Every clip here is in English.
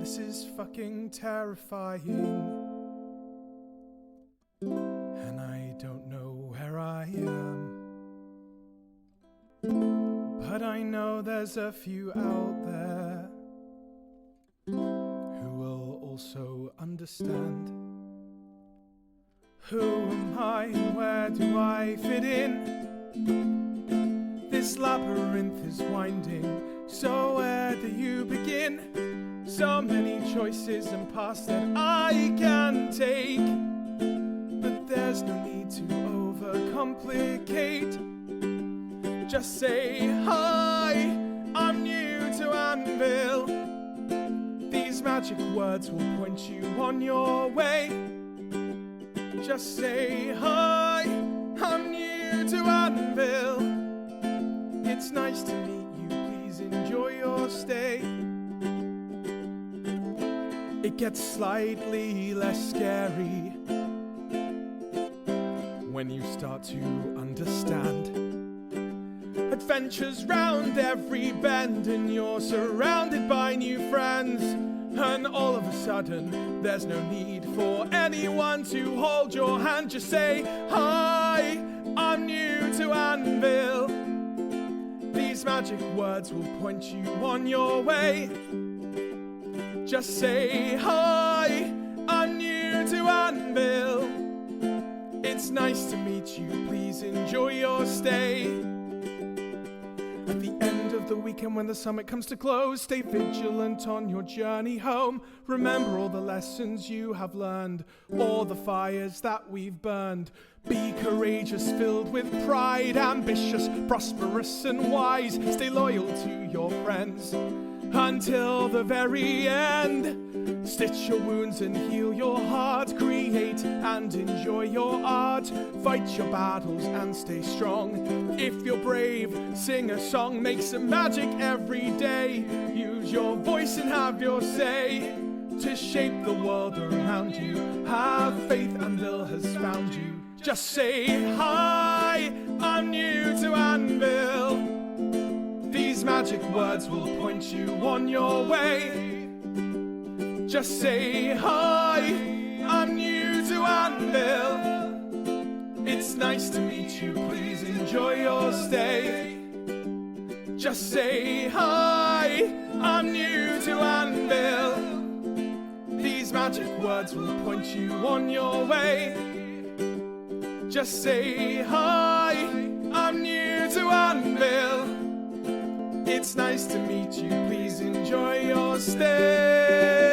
This is fucking terrifying. And I don't know where I am. But I know there's a few out there who will also understand. Who am I and where do I fit in? This labyrinth is winding, so where do you begin? So many choices and paths that I can take, but there's no need to overcomplicate. Just say hi, I'm new to Anvil. These magic words will point you on your way. Just say hi, I'm new to Anvil. It's nice to meet you, please enjoy your stay. It gets slightly less scary when you start to understand. Adventures round every bend and you're surrounded by new friends. And all of a sudden, there's no need for anyone to hold your hand. Just say, hi, I'm new to Anvil. These magic words will point you on your way. Just say, hi, I'm new to Anvil. It's nice to meet you, please enjoy your stay. At the end of the weekend when the summit comes to close, stay vigilant on your journey home. Remember all the lessons you have learned, all the fires that we've burned. Be courageous, filled with pride, ambitious, prosperous and wise. Stay loyal to your friends until the very end. Stitch your wounds and heal your heart. Create and enjoy your art. Fight your battles and stay strong. If you're brave, sing a song. Make some magic every day. Use your voice and have your say to shape the world around you. Have faith, Anvil has found you. Just say, hi, I'm new to Anvil. These magic words will point you on your way. Just say, hi, I'm new to Anvil. It's nice to meet you, please enjoy your stay. Just say, hi, I'm new to Anvil. These magic words will point you on your way. Just say, hi, I'm new to Anvil. It's nice to meet you, please enjoy your stay.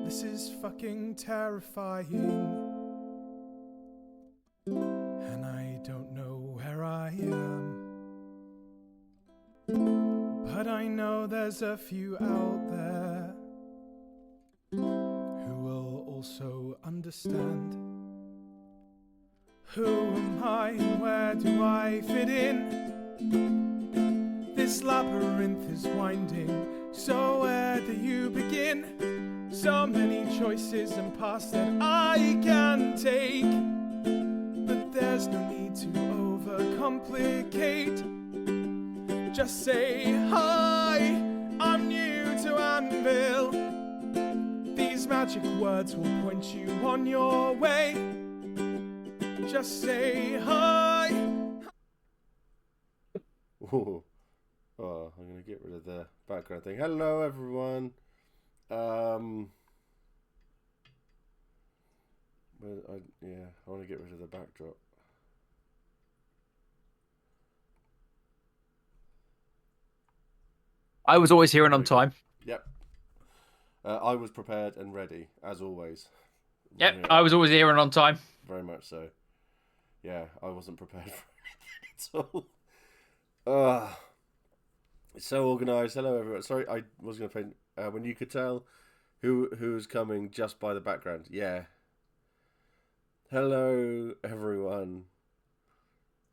This is fucking terrifying. And I don't know where I am. But I know there's a few out there who will also understand. Who am I and where do I fit in? This labyrinth is winding, so where do you begin? So many choices and paths that I can take, but there's no need to overcomplicate. Just say, hi, I'm new to Anvil. These magic words will point you on your way. Just say, hi. Ooh. Oh, I'm going to get rid of the background thing. Hello, everyone. I want to get rid of the backdrop. I was always here and on time. Yep. I was prepared and ready, as always. Yep, I was always here and on time. Very much so. Yeah, I wasn't prepared for anything at all. It's so organised. Hello, everyone. Sorry, I was going to play... when you could tell who's coming just by the background. Yeah. Hello, everyone.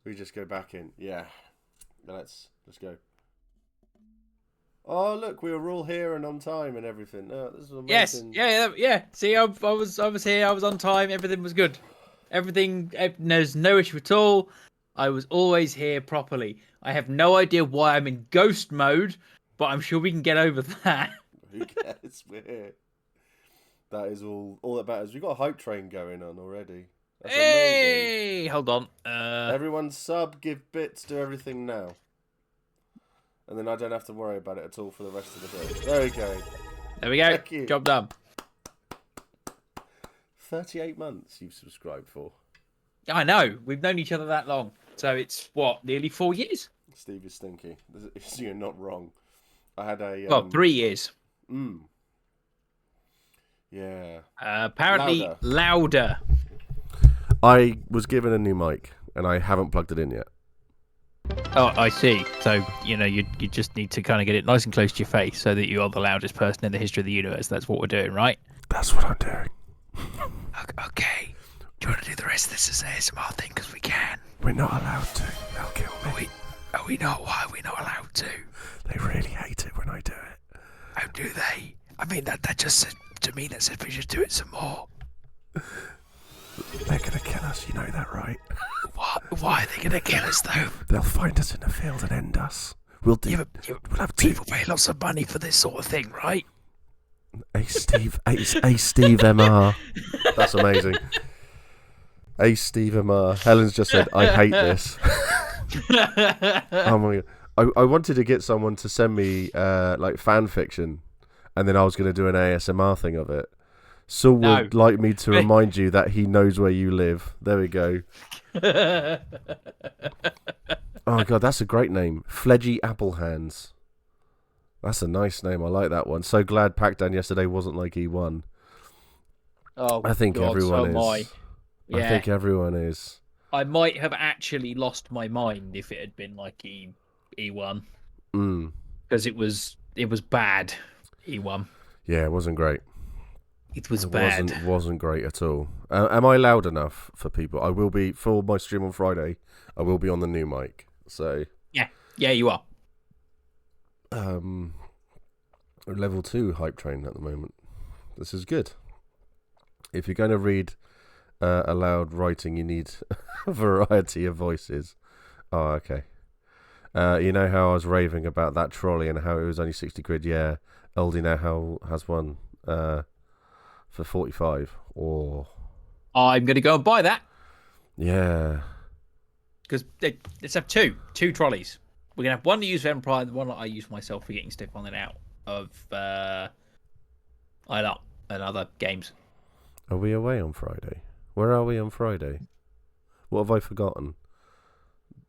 We just go back in. Yeah. Let's go. Oh, look, we were all here and on time and everything. Oh, this is amazing. Yes, yeah. See, I was here, I was on time, everything was good. Everything, there's no issue at all. I was always here properly. I have no idea why I'm in ghost mode, but I'm sure we can get over that. Who cares? We're here. That is all that matters. We've got a hype train going on already. That's Hey, amazing. hold on. Everyone sub, give bits, do everything now. And then I don't have to worry about it at all for the rest of the day. There we go. There we go. Thank you. Job done. 38 months you've subscribed for. I know. We've known each other that long. So it's, what, nearly 4 years? Steve is stinky. You're not wrong. I had a... Well, 3 years. Yeah. Apparently louder. I was given a new mic, and I haven't plugged it in yet. Oh, I see. So, you just need to kind of get it nice and close to your face so that you are the loudest person in the history of the universe. That's what we're doing, right? That's what I'm doing. Okay. Do you want to do the rest of this as ASMR thing? Because we can. We're not allowed to. They'll kill me. Are we not? Why are we not allowed to? They really hate it when I do it. How do they? I mean, that just said to me that said we should do it some more. They're gonna kill us, you know that, right? What? Why are they gonna kill us though? They'll find us in the field and end us. We'll do. Yeah, we'll have people pay lots of money for this sort of thing, right? Ace Steve MR. That's amazing. Ace Steve MR. Helen's just said, I hate this. Oh my god. I wanted to get someone to send me like fan fiction, and then I was going to do an ASMR thing of it. Saul would like me to remind you that he knows where you live. There we go. Oh my god, that's a great name. Fledgy Applehands. That's a nice name. I like that one. So glad Pac-Dan yesterday wasn't like he won. Oh, I think God, everyone so is. Yeah. I think everyone is. I might have actually lost my mind if it had been like he won. Because it was bad. He won. Yeah, it wasn't great. It was bad. Wasn't great at all. Am I loud enough for people? I will be for my stream on Friday. I will be on the new mic. So yeah, you are. Level 2 hype train at the moment. This is good. If you're going to read aloud writing, you need a variety of voices. Oh, okay. You know how I was raving about that trolley and how it was only 60 quid? Yeah, Aldi now has one for 45. Or I'm going to go and buy that. Yeah. Because let's have two trolleys. We're going to have one to use for Empire and one that I use myself for getting stuff on and out of LARP and other games. Are we away on Friday? Where are we on Friday? What have I forgotten?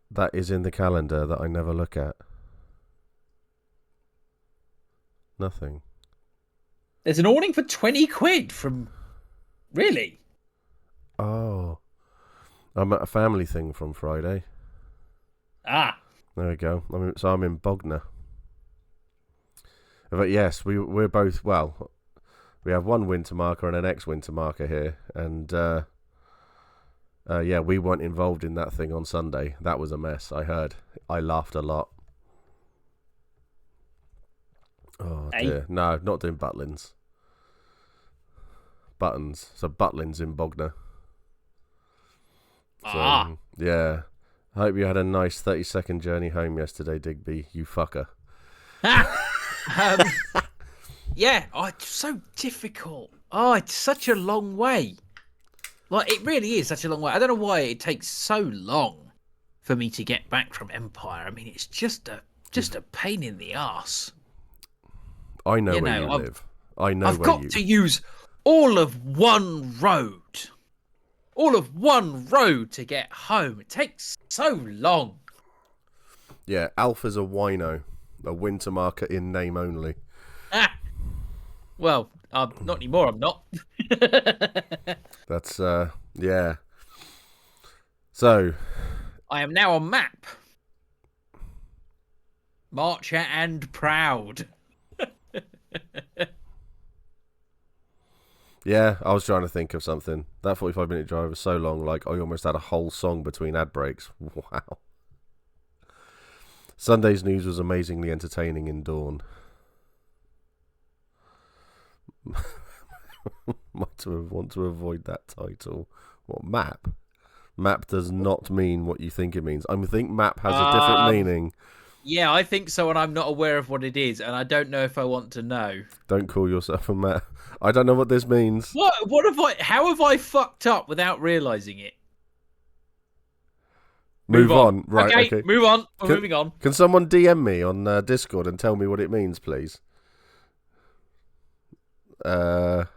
That is in the calendar that I never look at. Nothing. There's an awning for 20 quid from... Really? Oh. I'm at a family thing from Friday. Ah. There we go. I'm in Bognor. But yes, we're both... Well, we have one winter marker and an ex-winter marker here. And... yeah, we weren't involved in that thing on Sunday. That was a mess, I heard. I laughed a lot. Oh, dear. No, not doing Butlins. Buttons. So Butlins in Bognor. So, yeah. I hope you had a nice 30-second journey home yesterday, Digby, you fucker. Yeah, it's so difficult. Oh, it's such a long way. Like, it really is such a long way. I don't know why it takes so long for me to get back from Empire. I mean, it's just a pain in the arse. I know where you live. I know I've where you... got to use all of one road. All of one road to get home. It takes so long. Yeah, Alpha's a wino. A winter marker in name only. Well, not anymore, I'm not. That's, yeah. So. I am now on map. Marcher and proud. Yeah, I was trying to think of something. That 45-minute drive was so long, like, I almost had a whole song between ad breaks. Wow. Sunday's news was amazingly entertaining in Dawn. Want to avoid that title. What, map? Map does not mean what you think it means. I think map has a different meaning. Yeah, I think so, and I'm not aware of what it is, and I don't know if I want to know. Don't call yourself a map. I don't know what this means. What have I? How have I fucked up without realizing it? Move on. Right, okay. Move on. We're moving on. Can someone DM me on Discord and tell me what it means, please? And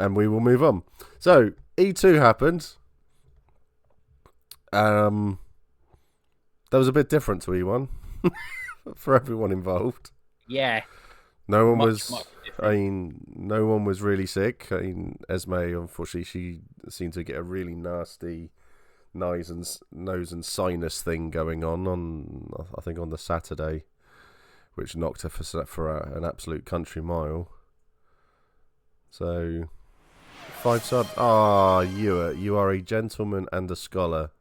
we will move on. So, E2 happened. That was a bit different to E1 for everyone involved. Yeah. No one was. I mean, no one was really sick. I mean, Esme, unfortunately, she seemed to get a really nasty nose and sinus thing going on I think on the Saturday, which knocked her for an absolute country mile. So 5 subs. Ah, you are a gentleman and a scholar.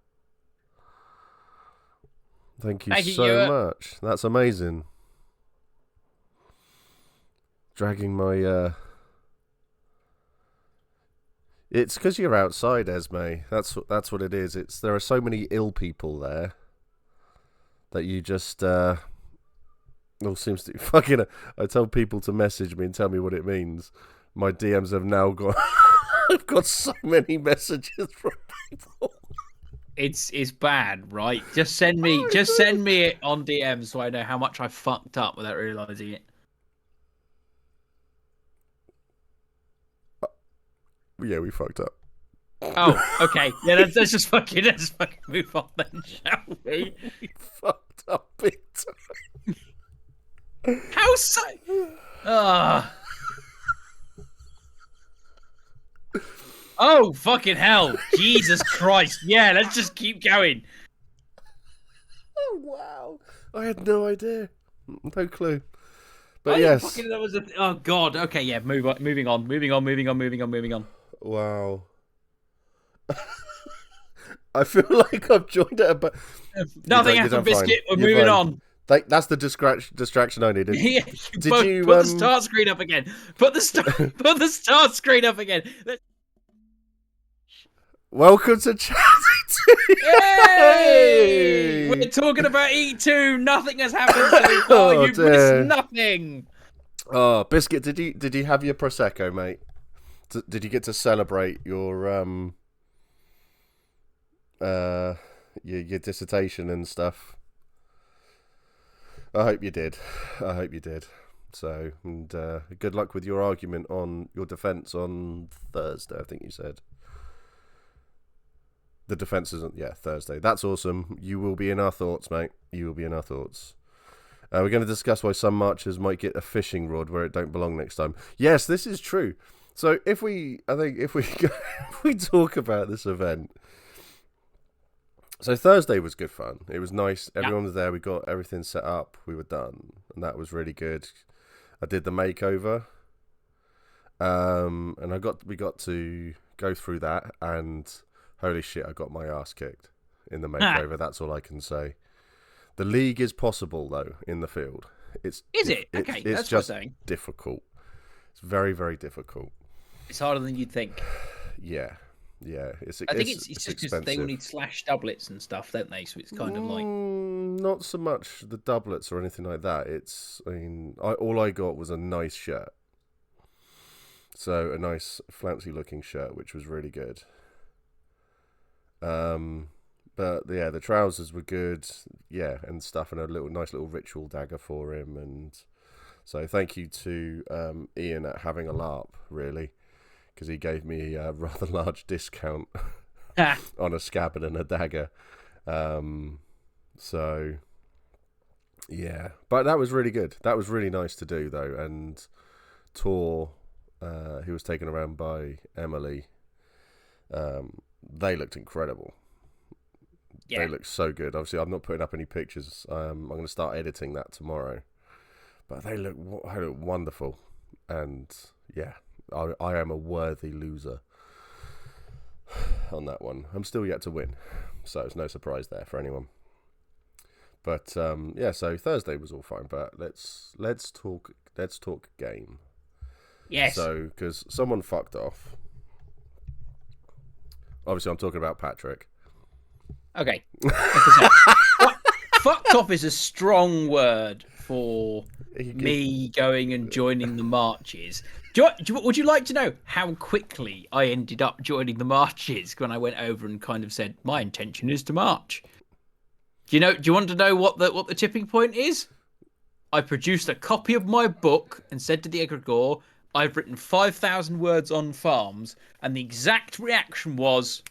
Thank you so much. That's amazing. Dragging my It's because you're outside, Esme. That's what it is. There are so many ill people there that you just all seems to fucking. I tell people to message me and tell me what it means. My DMs have now got. I've got so many messages from people. It's bad, right? Just send me it on DM so I know how much I fucked up without realizing it. Yeah, we fucked up. Oh, okay. Yeah, let's just fucking move on then, shall we? We fucked up big time. How so? Oh, fucking hell. Jesus Christ. Yeah, let's just keep going. Oh, wow. I had no idea. No clue. But yes. Oh, God. Okay, yeah, moving on. Wow. I feel like I've joined it, but nothing happened, Biscuit. We're moving on. That's the distraction I needed. Yeah, put the start screen up again. Put the start screen up again. Welcome to Chatty 2. Hey! We're talking about E2. Nothing has happened so far. You've missed nothing. Oh, Biscuit, did you have your prosecco, mate? Did you get to celebrate your dissertation and stuff? I hope you did. So, and good luck with your argument on your defence on Thursday, I think you said. The defence isn't, Thursday. That's awesome. You will be in our thoughts, mate. You will be in our thoughts. We're going to discuss why some marchers might get a fishing rod where it don't belong next time. Yes, this is true. So if we talk about this event, so Thursday was good fun. It was nice. Everyone was there. We got everything set up. We were done, and that was really good. I did the makeover, and we got to go through that, and holy shit, I got my ass kicked in the makeover. That's all I can say. The league is possible though in the field. Is it? Okay, that's just difficult. It's very, very difficult. It's harder than you'd think. Yeah. I think it's just because they all need slash doublets and stuff, don't they? So it's kind of like not so much the doublets or anything like that. All I got was a nice shirt. So a nice flouncy looking shirt, which was really good. But yeah, the trousers were good, and stuff, and a nice little ritual dagger for him, and so thank you to Ian at Having a LARP, really, because he gave me a rather large discount on a scabbard and a dagger. So yeah, but that was really good. That was really nice to do though, and Tor, who was taken around by Emily, they looked incredible. Yeah. They look so good. Obviously, I'm not putting up any pictures. I'm going to start editing that tomorrow. But they look wonderful. And, yeah, I am a worthy loser on that one. I'm still yet to win. So it's no surprise there for anyone. But, so Thursday was all fine. But let's talk game. Yes. So, because someone fucked off. Obviously, I'm talking about Patrick. Okay. Fucked off is a strong word for me going and joining the marches. Would you like to know how quickly I ended up joining the marches when I went over and kind of said my intention is to march? Do you want to know what the tipping point is? I produced a copy of my book and said to the egregore, I've written 5,000 words on farms, and the exact reaction was,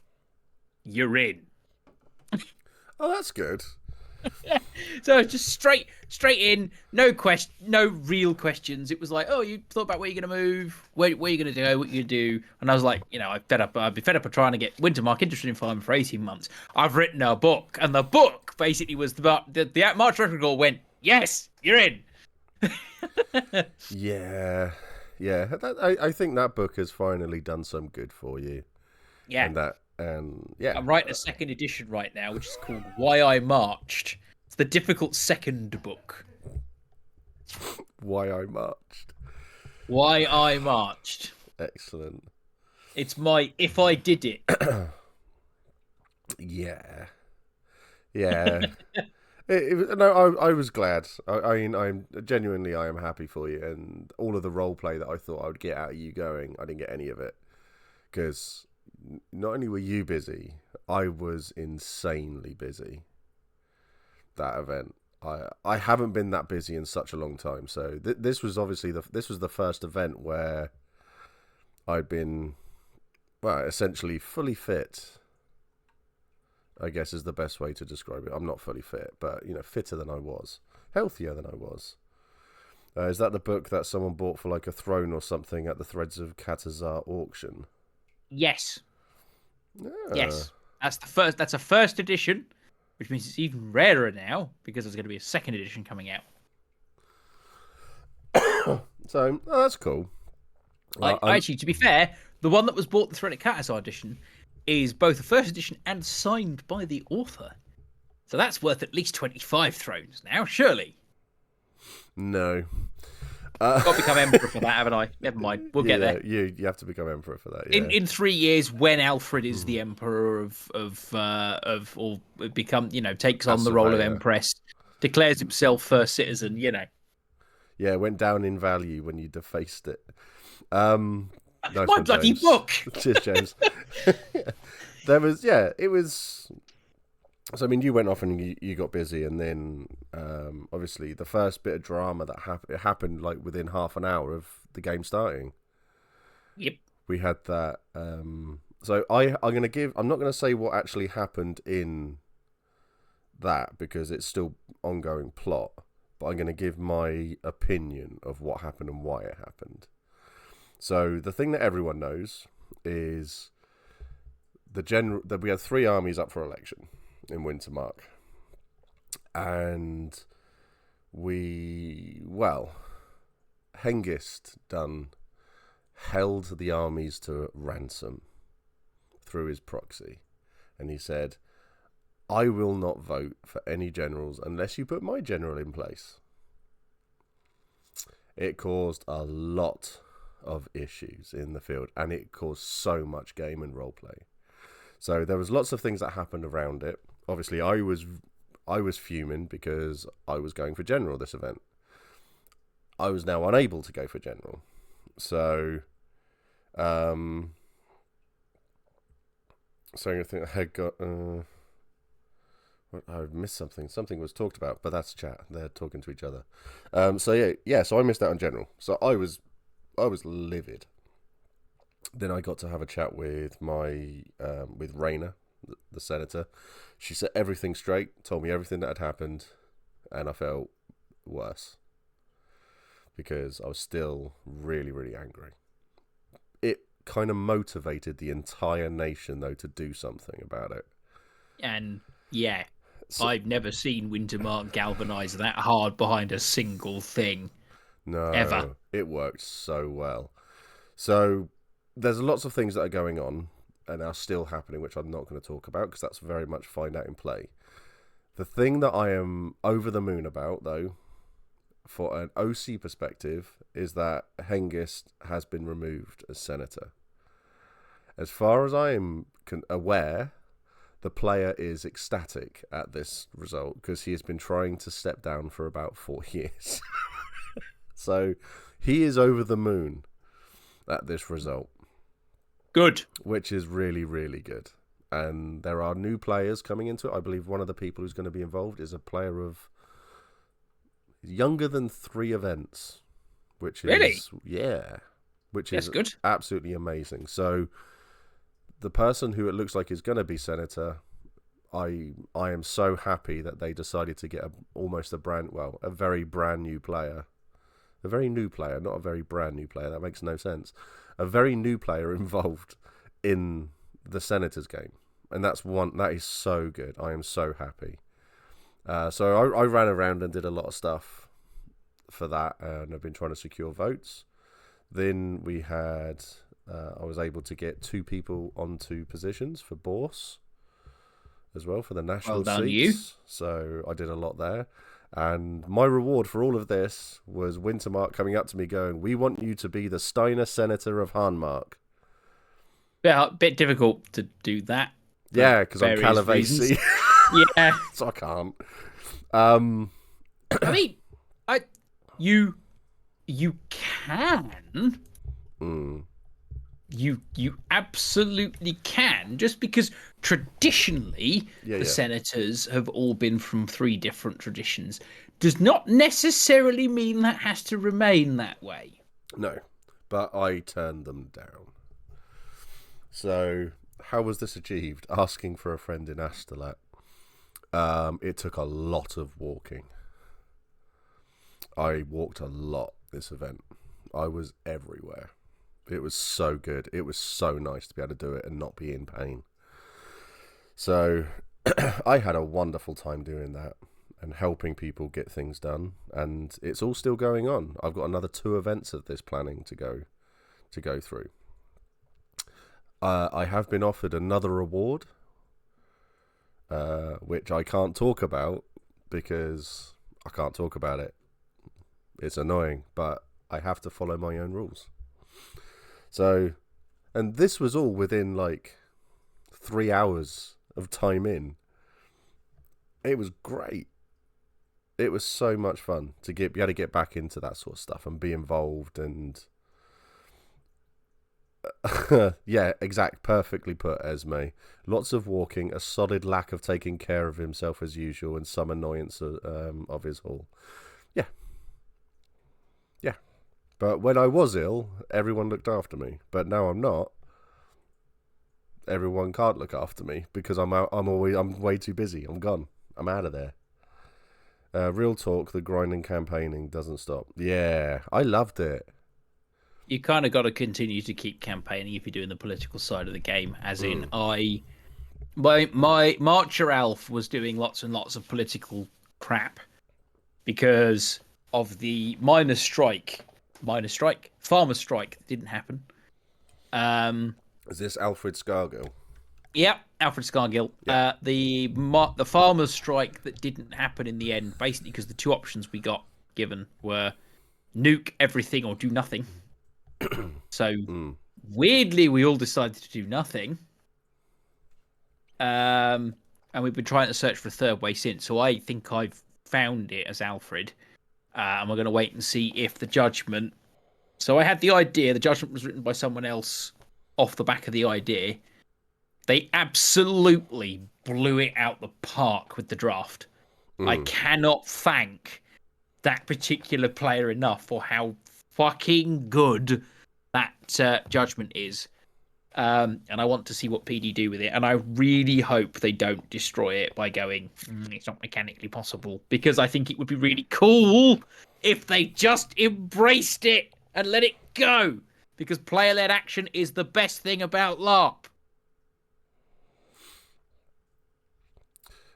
you're in. Oh, that's good. So just straight in, no real questions. It was like, oh, you thought about where you're gonna move, where you're gonna go, what you're gonna do, and I was like, I've been fed up of trying to get Wintermark interested in farming for 18 months. I've written a book, and the book basically was about the March record goal went, yes, you're in. Yeah. I think that book has finally done some good for you. Yeah. Yeah. I'm writing a second edition right now, which is called Why I Marched. It's the difficult second book. Why I Marched. Why I Marched. Excellent. It's my If I Did It. Yeah. No, I was glad. I mean, I am happy for you, and all of the role play that I thought I would get out of you going, I didn't get any of it, because not only were you busy, I was insanely busy. That event, I haven't been that busy in such a long time. So this was obviously the first event where I'd been, well, essentially fully fit, I guess is the best way to describe it. I'm not fully fit, but fitter than I was, healthier than I was. Is that the book that someone bought for like a throne or something at the Threads of Katazar auction? Yes. Yeah. Yes. That's a first edition, which means it's even rarer now because there's going to be a second edition coming out. So that's cool. Actually, to be fair, the one that was bought, the Thread of Katazar edition, is both a first edition and signed by the author. So that's worth at least 25 thrones now, surely. No. Got to become emperor for that, haven't I? Never mind. We'll get there. You have to become emperor for that. Yeah. In 3 years, when Alfred is the emperor or takes on the role of empress, declares himself first citizen, Yeah, it went down in value when you defaced it. Nice my bloody James. book. Cheers, James. It was. So I mean, you went off and you got busy, and then obviously the first bit of drama that happened like within half an hour of the game starting. Yep. We had that. So I'm not gonna say what actually happened in that because it's still ongoing plot, but I'm gonna give my opinion of what happened and why it happened. So the thing that everyone knows is that we had 3 armies up for election in Wintermark, and Hengist held the armies to ransom through his proxy, and he said, I will not vote for any generals unless you put my general in place. It caused a lot of issues in the field, and it caused so much game and roleplay. So there was lots of things that happened around it. Obviously, I was fuming because I was going for general this event. I was now unable to go for general. So, I think I had got. I missed something. Something was talked about, but that's chat. They're talking to each other. So I missed out on general. So I was livid. Then I got to have a chat with with Raina, the senator. She set everything straight, told me everything that had happened, and I felt worse because I was still really, really angry. It kind of motivated the entire nation, though, to do something about it. And yeah, I've never seen Wintermark galvanise that hard behind a single thing. No, ever. It worked so well. So there's lots of things that are going on and are still happening, which I'm not going to talk about because that's very much find out in play. The thing that I am over the moon about, though, for an OC perspective, is that Hengist has been removed as senator. As far as I am aware, the player is ecstatic at this result because he has been trying to step down for about 4 years. So he is over the moon at this result. Good. Which is really, really good. And there are new players coming into it. I believe one of the people who's going to be involved is a player of younger than 3 events. Which is, really? Yeah. Which That's is good. Absolutely amazing. So the person who it looks like is going to be senator, I am so happy that they decided to get a very brand new player. A very new player, not a very brand new player. That makes no sense. A very new player involved in the Senators game. And that is so good. I am so happy. So I ran around and did a lot of stuff for that, and I've been trying to secure votes. Then we had... I was able to get 2 people onto positions for Bourse as well for the national done, seats. you. So I did a lot there. And my reward for all of this was Wintermark coming up to me going, "We want you to be the Steiner Senator of Hanmark." Yeah, a bit difficult to do that. Yeah, because I'm various reasons. Calavesi. Yeah. So I can't. I mean, you can. You absolutely can, just because traditionally the senators have all been from 3 different traditions does not necessarily mean that has to remain that way. No, but I turned them down. So how was this achieved? Asking for a friend in Astolat. It took a lot of walking. I walked a lot this event. I was everywhere. It was so good. It was so nice to be able to do it and not be in pain. So I had a wonderful time doing that and helping people get things done. And it's all still going on. I've got another 2 events of this planning to go through. I have been offered another award, which I can't talk about because I can't talk about it. It's annoying, but I have to follow my own rules. So, and this was all within like 3 hours of time in. It was great. It was so much fun to be able to get back into that sort of stuff and be involved and yeah, perfectly put, Esme. Lots of walking, a solid lack of taking care of himself as usual, and some annoyance of his haul. Yeah. But when I was ill, everyone looked after me. But now I'm not. Everyone can't look after me because I'm way too busy. I'm gone. I'm out of there. Real talk, the grinding campaigning doesn't stop. Yeah, I loved it. You kind of got to continue to keep campaigning if you're doing the political side of the game. As in, my Marcher Alf was doing lots and lots of political crap because of the farmer strike that didn't happen. Is this Alfred Scargill? Yep, Alfred Scargill. Yeah. The farmers' strike that didn't happen in the end, basically because the 2 options we got given were nuke everything or do nothing. So weirdly, we all decided to do nothing. And we've been trying to search for a 3rd way since. So I think I've found it as Alfred. And we're going to wait and see if the judgment... So I had the idea. The judgment was written by someone else off the back of the idea. They absolutely blew it out the park with the draft. I cannot thank that particular player enough for how fucking good that judgment is. And I want to see what PD do with it. And I really hope they don't destroy it by going, it's not mechanically possible. Because I think it would be really cool if they just embraced it and let it go. Because player-led action is the best thing about LARP.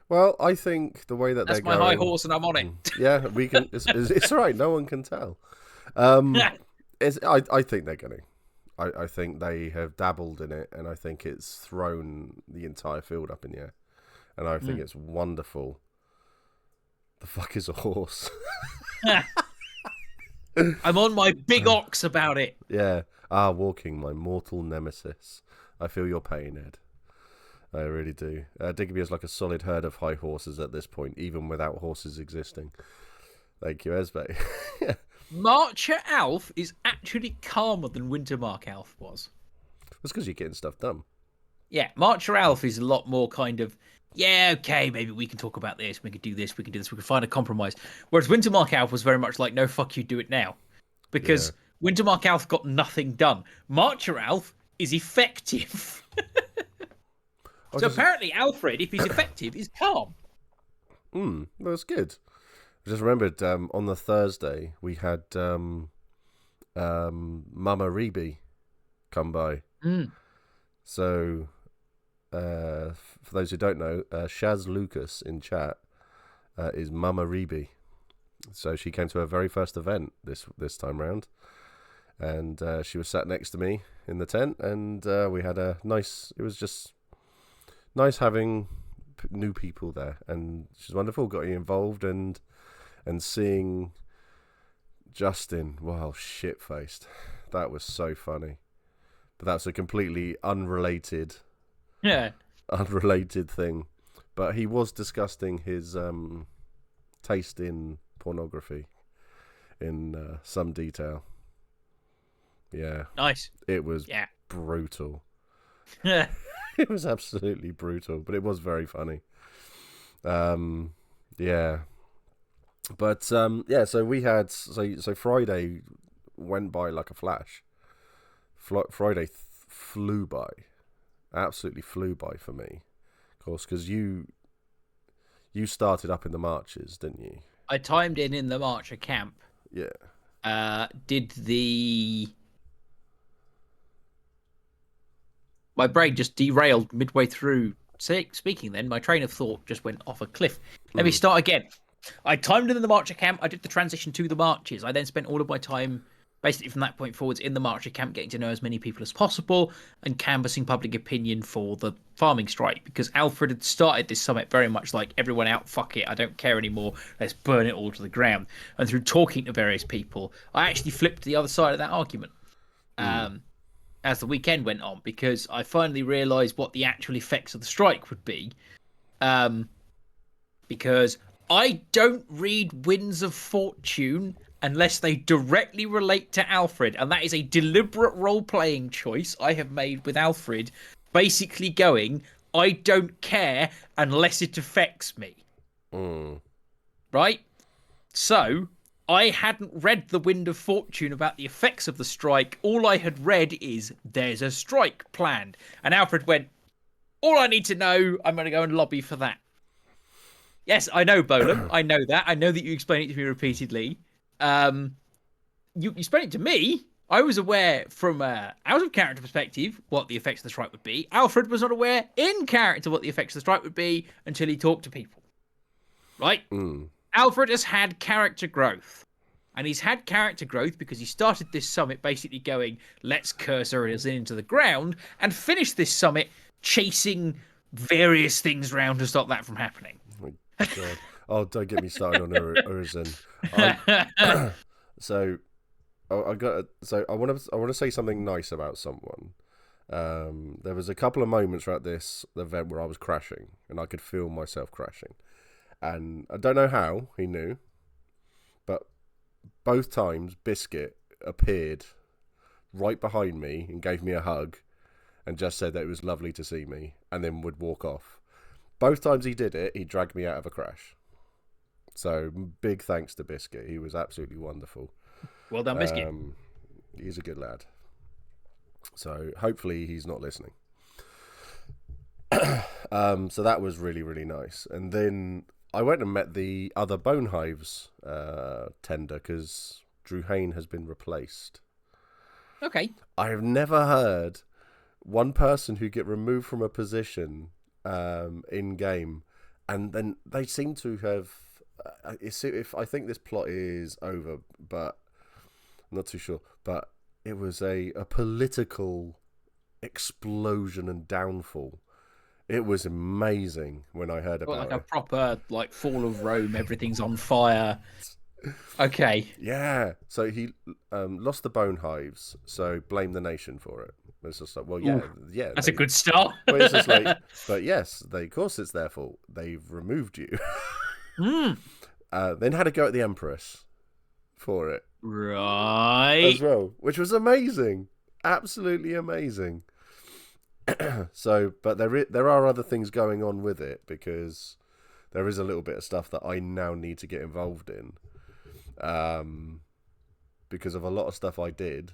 Well, I think the way that That's they're my going... high horse and I'm on it. Yeah, we can... It's all right. No one can tell. I think they're going to. I think they have dabbled in it, and I think it's thrown the entire field up in the air. And I think it's wonderful. The fuck is a horse? I'm on my big ox about it. Yeah. Walking, my mortal nemesis. I feel your pain, Ed. I really do. Digby is like a solid herd of high horses at this point, even without horses existing. Thank you, Esbe. Marcher Alf is actually calmer than Wintermark Alf was. It's because you're getting stuff done. Yeah, Marcher Alf is a lot more kind of, yeah, okay, maybe we can talk about this, we can do this, we can do this, we can find a compromise. Whereas Wintermark Alf was very much like, no, fuck you, do it now. Because Wintermark Alf got nothing done. Marcher Alf is effective. So apparently Alfred, if he's effective, is calm. That's good. I just remembered on the Thursday we had Mama Rebe come by. So for those who don't know, Shaz Lucas in chat is Mama Rebe. So she came to her very first event this time round, and she was sat next to me in the tent, and we had a nice. It was just nice having new people there, and she's wonderful. Got you involved, and seeing Justin, wow, shit faced. That was so funny, but that's a completely unrelated thing. But he was discussing his taste in pornography in some detail. Yeah, nice. It was brutal. It was absolutely brutal, but it was very funny. Yeah. But so we had so Friday went by like a flash. Friday flew by, absolutely flew by for me, of course, because you started up in the marches, didn't you? I timed in the Marcher camp. Yeah. My brain just derailed midway through speaking. Then my train of thought just went off a cliff. Let me start again. I timed in the Marcher camp. I did the transition to the marches. I then spent all of my time, basically from that point forwards, in the Marcher camp, getting to know as many people as possible and canvassing public opinion for the farming strike. Because Alfred had started this summit very much like, everyone out, fuck it, I don't care anymore, let's burn it all to the ground. And through talking to various people, I actually flipped the other side of that argument as the weekend went on, because I finally realised what the actual effects of the strike would be. Because I don't read Winds of Fortune unless they directly relate to Alfred, and that is a deliberate role-playing choice I have made with Alfred, basically going, I don't care unless it affects me. Right? So, I hadn't read the Wind of Fortune about the effects of the strike. All I had read is, there's a strike planned. And Alfred went, all I need to know, I'm going to go and lobby for that. Yes, I know, Bolam. I know that. I know that you explained it to me repeatedly. You explained it to me. I was aware from out of character perspective what the effects of the strike would be. Alfred was not aware in character what the effects of the strike would be until he talked to people. Right? Alfred has had character growth. And he's had character growth because he started this summit basically going, let's curse us into the ground, and finished this summit chasing various things around to stop that from happening. God. Oh, don't get me started on Urizen. So I want to say something nice about someone. There was a couple of moments throughout this event where I was crashing, and I could feel myself crashing, and I don't know how he knew, but both times Biscuit appeared right behind me and gave me a hug, and just said that it was lovely to see me, and then would walk off. Both times he did it, he dragged me out of a crash. So, big thanks to Biscuit. He was absolutely wonderful. Well done, Biscuit. He's a good lad. So, hopefully he's not listening. So, that was really, really nice. And then I went and met the other Bonehives tender, because Drew Hain has been replaced. Okay. I have never heard one person who get removed from a position in game, and then they seem to have. If I think this plot is over, but I'm not too sure. But it was a political explosion and downfall. It was amazing when I heard about it. Like a proper fall of Rome. Everything's on fire. Okay. Yeah. So he lost the Bone Hives. So blame the nation for it. It's just like, well, Ooh, yeah. that's a good start. Well, it's just like, but yes, of course it's their fault. They've removed you. Mm. Then had a go at the Empress for it Right. as well, which was amazing, absolutely amazing. So, but there are other things going on with it because there is a little bit of stuff that I now need to get involved in, because of a lot of stuff I did.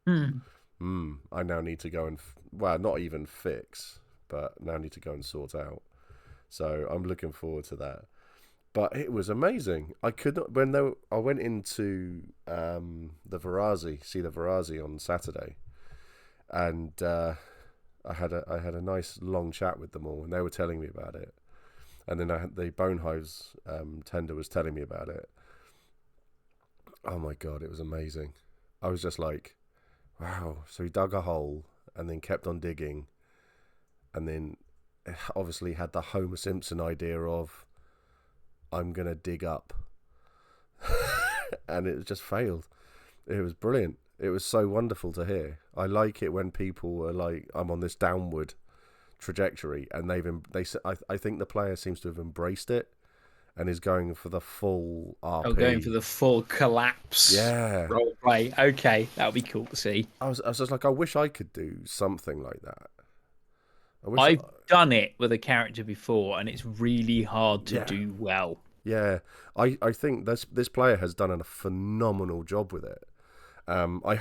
I now need to go and not even fix, but now need to go and sort out. So I'm looking forward to that. But it was amazing. I could not I went into the Verazi on Saturday, and I had a nice long chat with them all, and they were telling me about it. And then I had the Bonehives tender was telling me about it. Oh my god, it was amazing. I was just like, wow. So he dug a hole and then kept on digging, and then obviously had the Homer Simpson idea of, I'm gonna dig up, and it just failed. It was brilliant. It was so wonderful to hear. I like it when people are like, I'm on this downward trajectory, and I think the player seems to have embraced it and is going for the full RP. Oh, going for the full collapse. Yeah. Role play. Okay, that would be cool to see. I was just like, I wish I could do something like that. I've done it with a character before, and it's really hard to do well. Yeah, I think this player has done a phenomenal job with it. I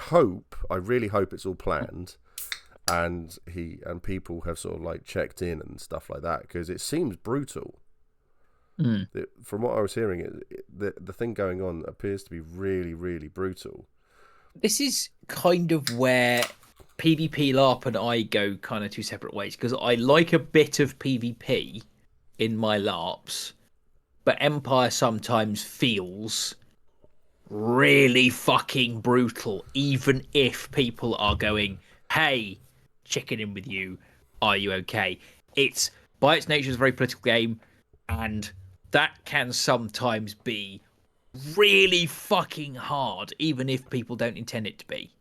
really hope it's all planned, and people have sort of like checked in and stuff like that, because it seems brutal. From what I was hearing, the thing going on appears to be really, really brutal. This is kind of where PvP LARP and I go kind of two separate ways, because I like a bit of PvP in my LARPs, but Empire sometimes feels really fucking brutal, even if people are going, hey, checking in with you, are you okay? It's, by its nature, it's a very political game, and that can sometimes be really fucking hard, even if people don't intend it to be.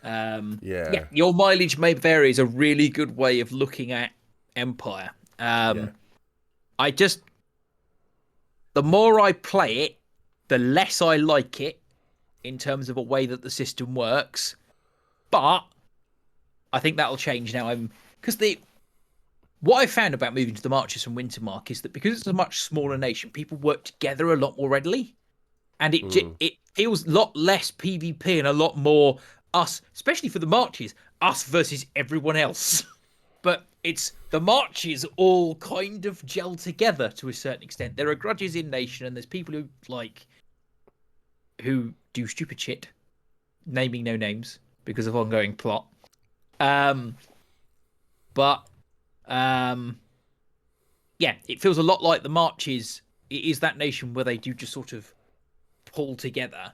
Yeah, your mileage may vary is a really good way of looking at Empire. The more I play it, the less I like it in terms of a way that the system works. But I think that'll change now. What I found about moving to the Marches from Wintermark is that because it's a much smaller nation, people work together a lot more readily, and it feels a lot less PvP and a lot more us, especially for the Marches, us versus everyone else. But it's the Marches all kind of gel together to a certain extent. There are grudges in nation, and there's people who do stupid shit, naming no names because of ongoing plot. Yeah, it feels a lot like the Marches. It is that nation where they do just sort of pull together,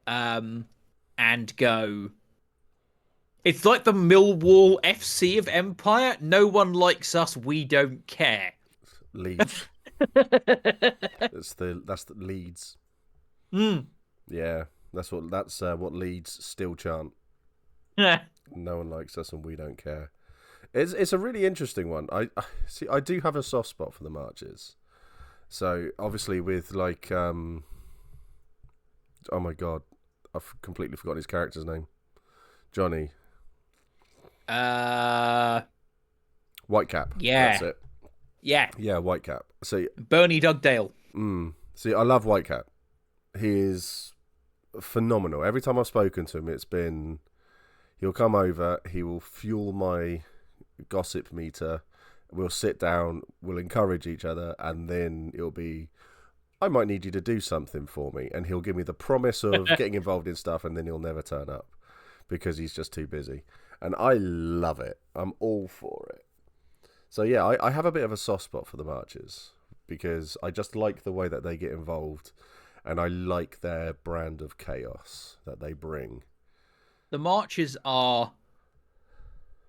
and go. It's like the Millwall FC of Empire. No one likes us. We don't care. Leeds. that's the Leeds. Yeah, that's what Leeds still chant. No one likes us and we don't care. It's a really interesting one. I see. I do have a soft spot for the Marches. So obviously with like oh my god, I've completely forgotten his character's name. Johnny. Whitecap. Yeah. That's it. Yeah. Yeah, Whitecap. See, Bernie Dugdale. See, I love Whitecap. He is phenomenal. Every time I've spoken to him, it's been, he'll come over, he will fuel my gossip meter, we'll sit down, we'll encourage each other, and then it'll be, I might need you to do something for me, and he'll give me the promise of getting involved in stuff, and then he'll never turn up because he's just too busy. And I love it. I'm all for it. So yeah, I have a bit of a soft spot for the Marches because I just like the way that they get involved, and I like their brand of chaos that they bring. The Marches are...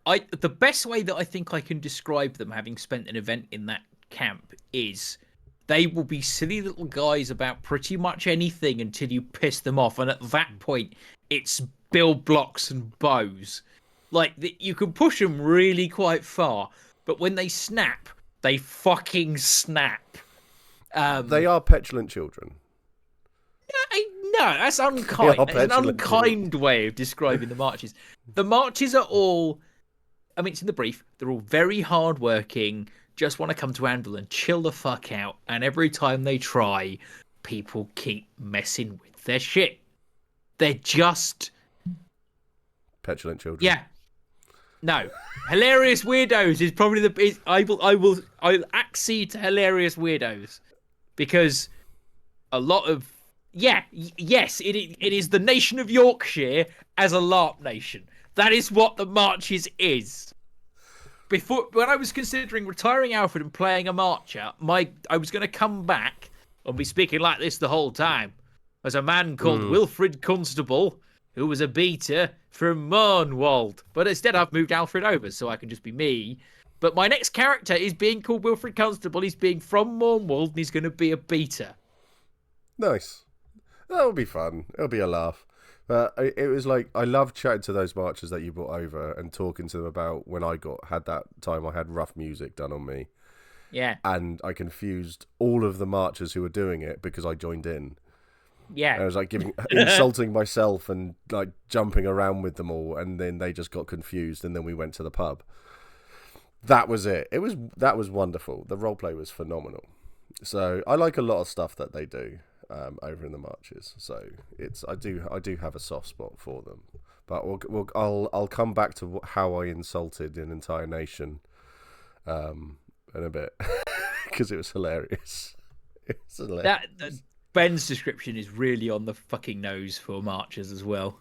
the best way that I think I can describe them, having spent an event in that camp, is they will be silly little guys about pretty much anything until you piss them off, and at that point, it's build blocks and bows. Like, you can push them really quite far, but when they snap, they fucking snap. They are petulant children. No, that's unkind. are That's an petulant unkind way of describing the marches. The marches are all, I mean, it's in the brief, they're all very hardworking, just want to come to Anvil and chill the fuck out, and every time they try, people keep messing with their shit. They're just... Petulant children. Yeah. No. Hilarious Weirdos is probably the... I'll accede to Hilarious Weirdos. Because a lot of... Yeah, yes, it is the nation of Yorkshire as a LARP nation. That is what the Marches is. When I was considering retiring Alfred and playing a Marcher, I was going to come back and be speaking like this the whole time. As a man called Wilfred Constable, who was a beater from Marnwald. But instead I've moved Alfred over so I can just be me. But my next character is being called Wilfred Constable. He's being from Marnwald and he's going to be a beater. Nice. That'll be fun. It'll be a laugh. But it was like, I love chatting to those marchers that you brought over and talking to them about when I had that time I had rough music done on me. Yeah. And I confused all of the marchers who were doing it because I joined in. Yeah. And I was like insulting myself and like jumping around with them all, and then they just got confused, and then we went to the pub. That was it. That was wonderful. The roleplay was phenomenal. So I like a lot of stuff that they do over in the marches. So I do have a soft spot for them. But I'll come back to how I insulted an entire nation in a bit because it was hilarious. It's hilarious. Ben's description is really on the fucking nose for marchers as well.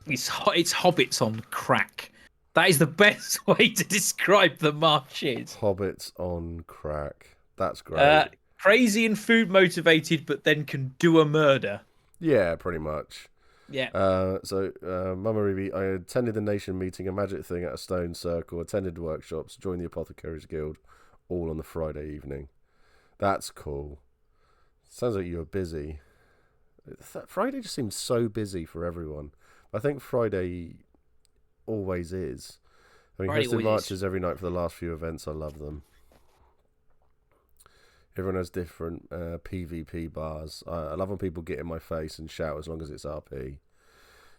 It's hobbits on crack. That is the best way to describe the marches. Hobbits on crack. That's great. Crazy and food motivated, but then can do a murder. Yeah, pretty much. Yeah. So, Mama Ruby, I attended the nation meeting, a magic thing at a stone circle, attended workshops, joined the Apothecaries Guild, all on the Friday evening. That's cool. Sounds like you were busy. Friday just seems so busy for everyone. I think Friday always is. I mean, hosting marches every night for the last few events. I love them. Everyone has different PvP bars. I love when people get in my face and shout as long as it's RP.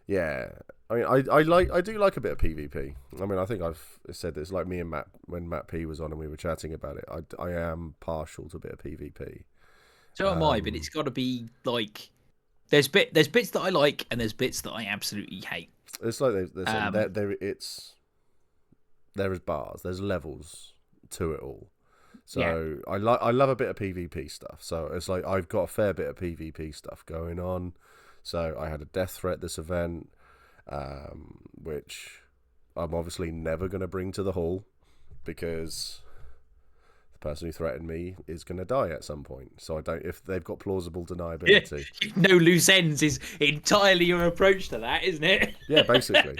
Yeah, I mean, I do like a bit of PvP. I mean, I think I've said this. Like me and Matt, when Matt P was on and we were chatting about it, I am partial to a bit of PvP. So am I, but it's got to be like there's bits that I like and there's bits that I absolutely hate. It's like there is bars, there's levels to it all. So yeah. I love a bit of PvP stuff. So it's like I've got a fair bit of PvP stuff going on. So I had a death threat this event, which I'm obviously never going to bring to the hall because the person who threatened me is going to die at some point. So I don't. If they've got plausible deniability, no loose ends is entirely your approach to that, isn't it? Yeah, basically.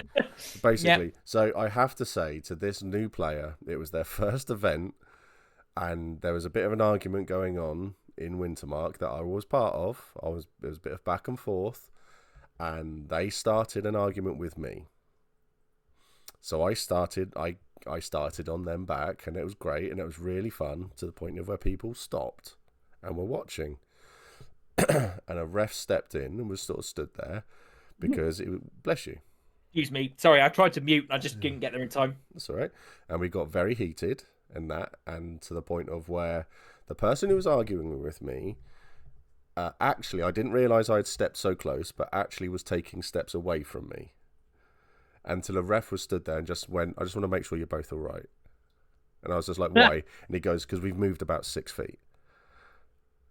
Yep. So I have to say to this new player, it was their first event, and there was a bit of an argument going on in Wintermark that I was part of. There was a bit of back and forth, and they started an argument with me. So I started on them back, and it was great, and it was really fun to the point of where people stopped and were watching. And a ref stepped in and was sort of stood there because bless you. Excuse me. Sorry, I tried to mute. I just didn't get there in time. That's all right. And we got very heated and to the point of where the person who was arguing with me, actually, I didn't realise I had stepped so close, but actually was taking steps away from me. Until a ref was stood there and just went, I just want to make sure you're both all right. And I was just like, why? And he goes, because we've moved about 6 feet.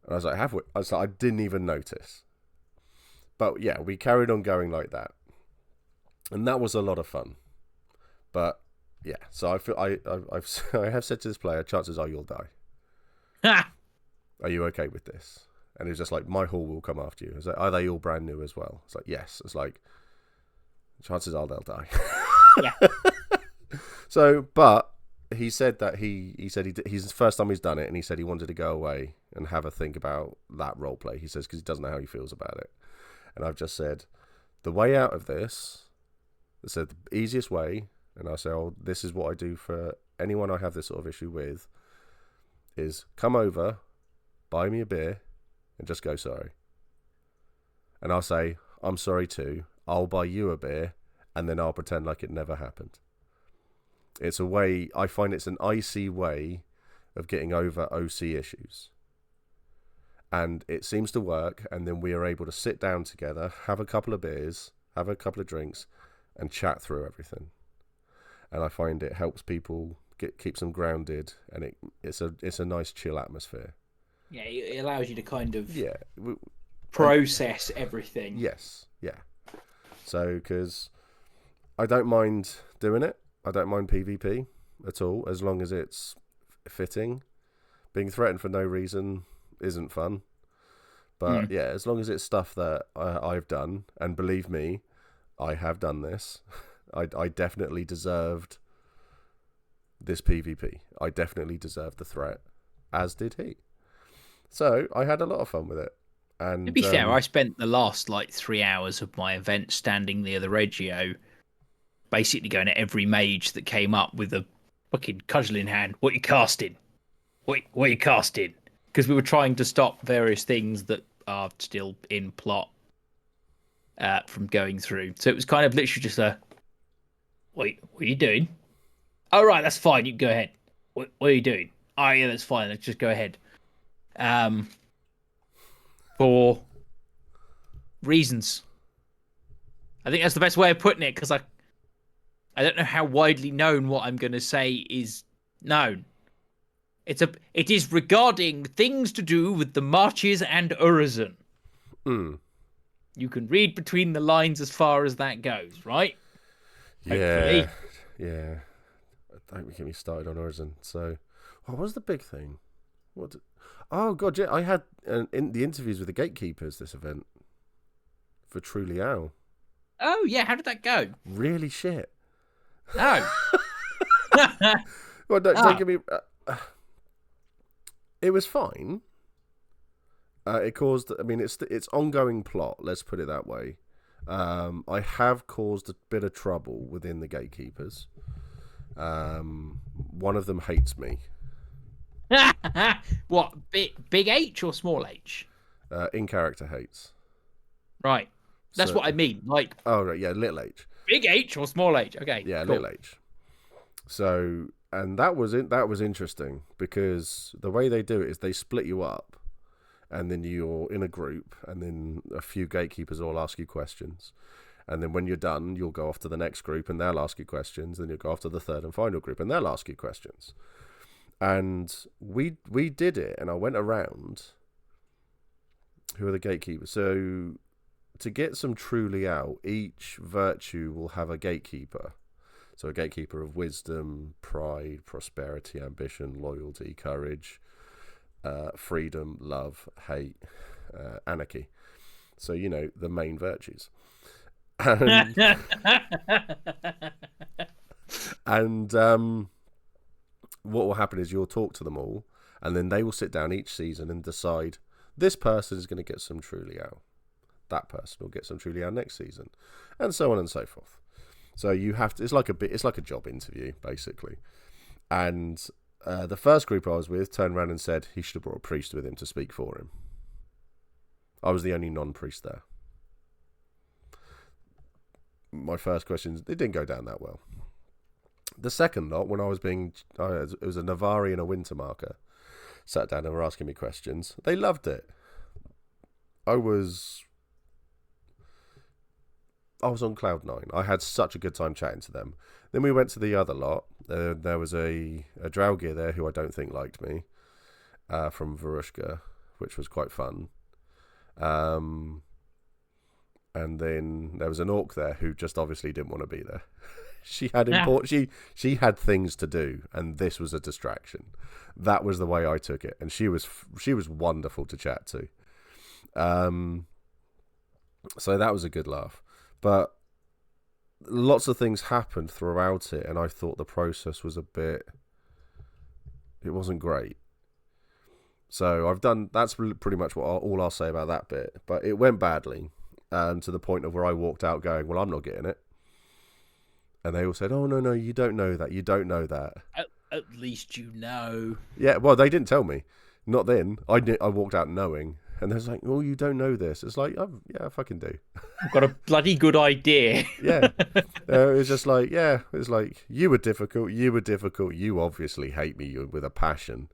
And I was like, have we? I was like, I didn't even notice. But yeah, we carried on going like that. And that was a lot of fun. But yeah, so I feel I have said to this player, chances are you'll die. Are you okay with this? And he was just like, my hall will come after you. I was like, are they all brand new as well? It's like, yes. It's like, chances are they'll die. Yeah. So, but he said that he's the first time he's done it, and he said he wanted to go away and have a think about that role play. He says because he doesn't know how he feels about it. And I've just said, the way out of this, I said the easiest way, and I say, oh, this is what I do for anyone I have this sort of issue with, is come over, buy me a beer, and just go sorry. And I'll say, I'm sorry too, I'll buy you a beer, and then I'll pretend like it never happened. It's a way, I find it's an icy way of getting over OC issues. And it seems to work, and then we are able to sit down together, have a couple of beers, have a couple of drinks, and chat through everything. And I find it helps people keeps them grounded, and it's a nice chill atmosphere. Yeah, it allows you to kind of process everything. Yes, yeah. So, because I don't mind doing it. I don't mind PvP at all, as long as it's fitting. Being threatened for no reason isn't fun. But yeah, as long as it's stuff that I've done, and believe me, I have done this. I definitely deserved this PvP. I definitely deserved the threat, as did he. So I had a lot of fun with it. And to be fair, I spent the last 3 hours of my event standing near the Regio, basically going at every mage that came up with a fucking cudgel in hand. What you casting? What you casting? Because we were trying to stop various things that are still in plot from going through. So it was kind of literally just what are you doing? Oh, right, that's fine. You can go ahead. What are you doing? Oh, yeah, that's fine. Let's just go ahead. For reasons. I think that's the best way of putting it, because I don't know how widely known what I'm going to say is known. It is regarding things to do with the Marches and Urizen. You can read between the lines as far as that goes, right? Yeah. Yeah. Don't get me started on Urizen. So, what was the big thing? Oh, God, yeah, I had in the interviews with the gatekeepers this event for True Liao. Oh, yeah, how did that go? Really shit. Oh. Well, don't get me... it was fine. It caused... I mean, it's ongoing plot, let's put it that way. I have caused a bit of trouble within the gatekeepers. One of them hates me. What, big H or small H? In character hates. Right. That's what I mean. Oh, right, yeah, little H. Big H or small H? Okay. Yeah, cool. little H. So, and that was interesting, because the way they do it is they split you up, and then you're in a group, and then a few gatekeepers all ask you questions. And then when you're done, you'll go off to the next group, and they'll ask you questions. Then you'll go off to the third and final group, and they'll ask you questions. And we did it, and I went around. Who are the gatekeepers? So to get some truly out, each virtue will have a gatekeeper. So a gatekeeper of wisdom, pride, prosperity, ambition, loyalty, courage, freedom, love, hate, anarchy. So, the main virtues. And what will happen is you'll talk to them all, and then they will sit down each season and decide this person is going to get some truly out. That person will get some truly out next season, and so on and so forth. So you have to. It's like a job interview basically. And the first group I was with turned around and said he should have brought a priest with him to speak for him. I was the only non-priest there. My first questions, it didn't go down that well. The second lot, when I was it was a Navari and a Wintermarker, sat down and were asking me questions. They loved it. I was on cloud nine. I had such a good time chatting to them. Then we went to the other lot. There was a Draugr there who I don't think liked me, from Varushka, which was quite fun. And then there was an orc there who just obviously didn't want to be there. She had she had things to do, and this was a distraction. That was the way I took it, and she was wonderful to chat to. So that was a good laugh. But lots of things happened throughout it, and I thought the process was it wasn't great. So that's pretty much all I'll say about that bit. But it went badly. to the point of where I walked out going, well, I'm not getting it. And they all said, oh, no, you don't know that. You don't know that. At least you know. Yeah, well, they didn't tell me. Not then. I walked out knowing. And they was like, oh, you don't know this. It's like, oh, yeah, I fucking do. I've got a bloody good idea. Yeah. It was just like, yeah, it was like, you were difficult. You obviously hate me with a passion.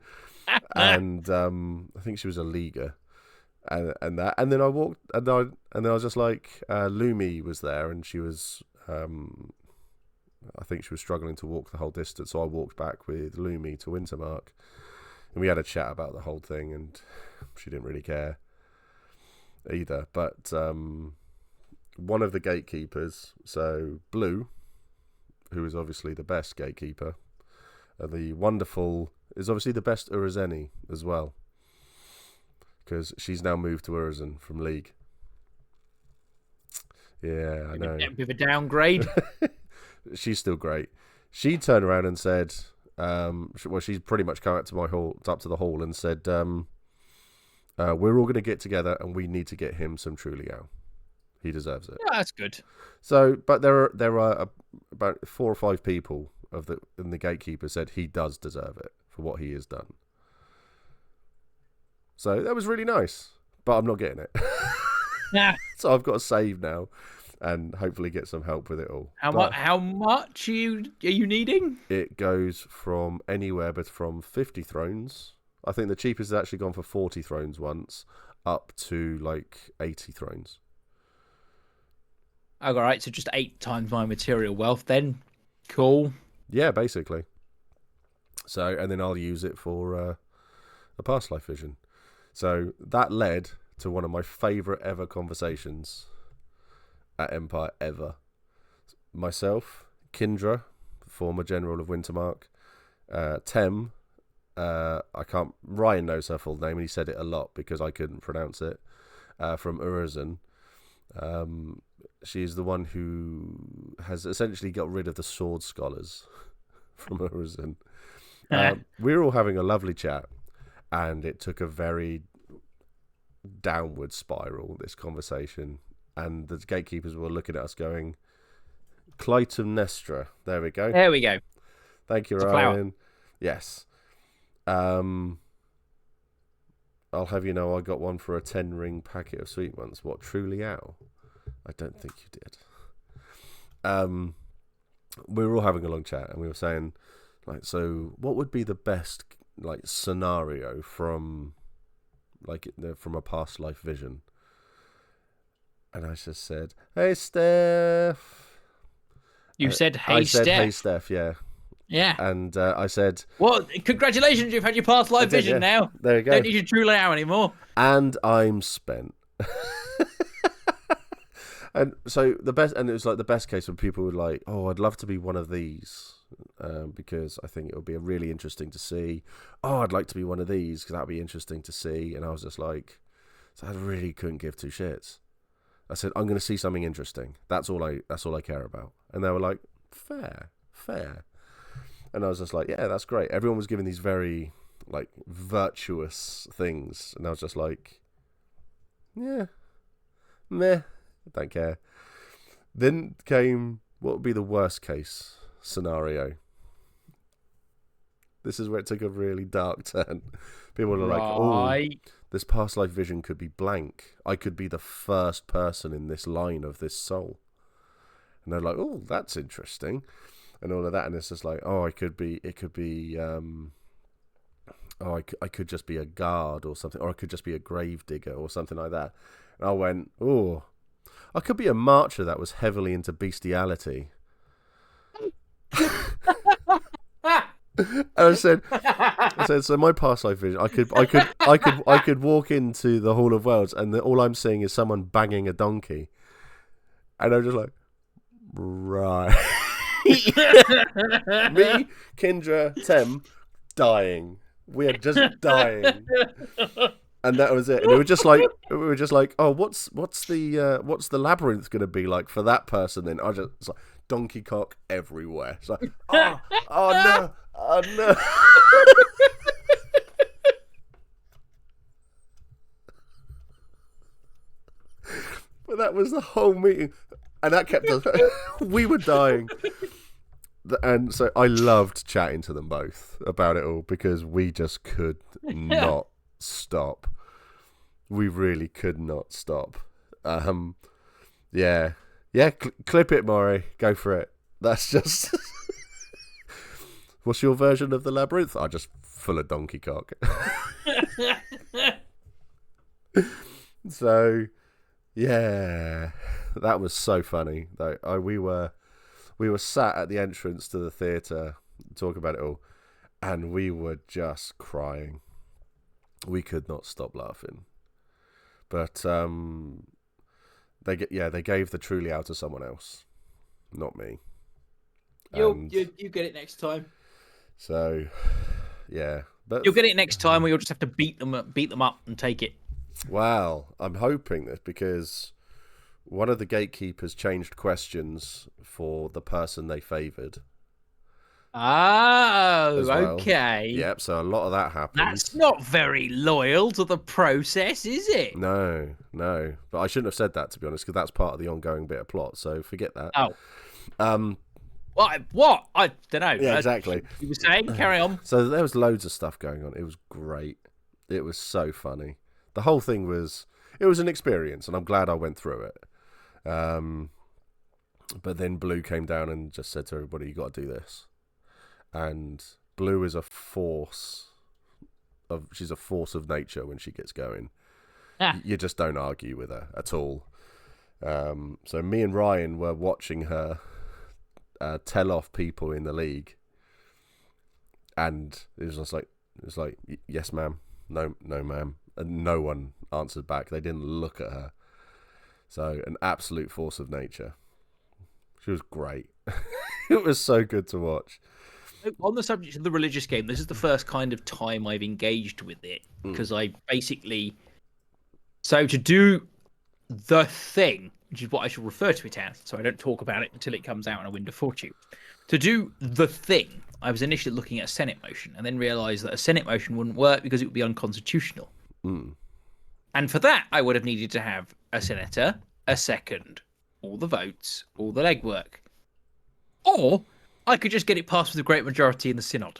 And I think she was a leaguer. And then I walked, and then I was just like, Lumi was there, and she was, I think she was struggling to walk the whole distance. So I walked back with Lumi to Wintermark. And we had a chat about the whole thing, and she didn't really care either. But one of the gatekeepers, so Blue, who is obviously the best gatekeeper, the wonderful, is obviously the best Urazeni as well, because she's now moved to Urizen from League. Yeah, I know. A bit of a downgrade. She's still great. She turned around and said... she's pretty much come up to the hall and said, we're all going to get together and we need to get him some True Liao. He deserves it. Yeah, that's good. So, but there are about 4 or 5 people in the gatekeeper said he does deserve it for what he has done. So that was really nice, but I'm not getting it. Yeah. So I've got to save now. And hopefully get some help with it all. How much are you needing? It goes from anywhere but from 50 thrones. I think the cheapest has actually gone for 40 thrones once, up to like 80 thrones. Oh, all right, so just 8 times my material wealth then. Cool. Yeah, basically. So, and then I'll use it for a past life vision. So that led to one of my favourite ever conversations at Empire ever. Myself, Kindra, former General of Wintermark, Tem, Ryan knows her full name and he said it a lot because I couldn't pronounce it, from Urizen. She's the one who has essentially got rid of the sword scholars from Urizen. We were all having a lovely chat and it took a very downward spiral, this conversation. And the gatekeepers were looking at us going, Clytemnestra. There we go. There we go. Thank you, Ryan. Yes. I'll have you know I got one for a 10-ring packet of sweet ones. What, True Liao? I don't think you did. We were all having a long chat and we were saying, like, so what would be the best like scenario from a past life vision? And I just said, hey, Steph. You said, hey, I said, Steph. hey, Steph, yeah. Yeah. And I said... Well, congratulations, you've had your past life vision now. There you go. Don't need your True Liao anymore. And I'm spent. And so the best... And it was like the best case when people were like, oh, I'd love to be one of these. Because I think it would be really interesting to see. Oh, I'd like to be one of these because that would be interesting to see. And I was just like... So I really couldn't give 2 shits. I said, I'm going to see something interesting. That's all I care about. And they were like, fair. And I was just like, yeah, that's great. Everyone was giving these very, like, virtuous things. And I was just like, yeah, meh, don't care. Then came, what would be the worst case scenario? This is where it took a really dark turn. People were like, oh, this past life vision could be blank. I could be the first person in this line of this soul. And they're like, oh, that's interesting. And all of that. And it's just like, oh, I could just be a guard or something. Or I could just be a grave digger or something like that. And I went, oh, I could be a marcher that was heavily into bestiality. And I said, so my past life vision, I could walk into the Hall of Worlds and all I'm seeing is someone banging a donkey, and I'm just like, right. Me, Kindra, Tem, dying. We are just dying, and that was it. And we were just like, oh, what's the labyrinth going to be like for that person? Then I just, it's like donkey cock everywhere. It's like, oh no. Oh no! But That was the whole meeting, and that kept us. We were dying, and so I loved chatting to them both about it all because we just could not stop. We really could not stop. Yeah, clip it, Maury. Go for it. That's just. What's your version of the labyrinth? I just full of donkey cock. So, yeah, that was so funny. We were sat at the entrance to the theatre talking about it all, and we were just crying. We could not stop laughing. But they gave the Truly out to someone else, not me. You get it next time. So, yeah, but You'll get it next time, or you'll just have to beat them up and take it. Well, I'm hoping that because one of the gatekeepers changed questions for the person they favoured. Oh, well. okay. Yep, so a lot of that happened. That's not very loyal to the process, is it? No. But I shouldn't have said that, to be honest, because that's part of the ongoing bit of plot, so forget that. Oh. What? I don't know. Yeah, exactly. You were saying? Carry on. So there was loads of stuff going on. It was great. It was so funny. The whole thing was an experience, and I'm glad I went through it. But then Blue came down and just said to everybody, you got to do this. And Blue is she's a force of nature when she gets going. You just don't argue with her at all. So me and Ryan were watching her tell off people in the league, and it was like yes ma'am, no ma'am, and no one answered back. They didn't look at her. So an absolute force of nature. She was great. It was so good to watch. On the subject of the religious game, this is the first kind of time I've engaged with it, because I basically, so to do the thing, which is what I should refer to it as, so I don't talk about it until it comes out in A Wind of Fortune. To do the thing, I was initially looking at a Senate motion, and then realised that a Senate motion wouldn't work because it would be unconstitutional. And for that, I would have needed to have a senator, a second, all the votes, all the legwork. Or I could just get it passed with a great majority in the synod.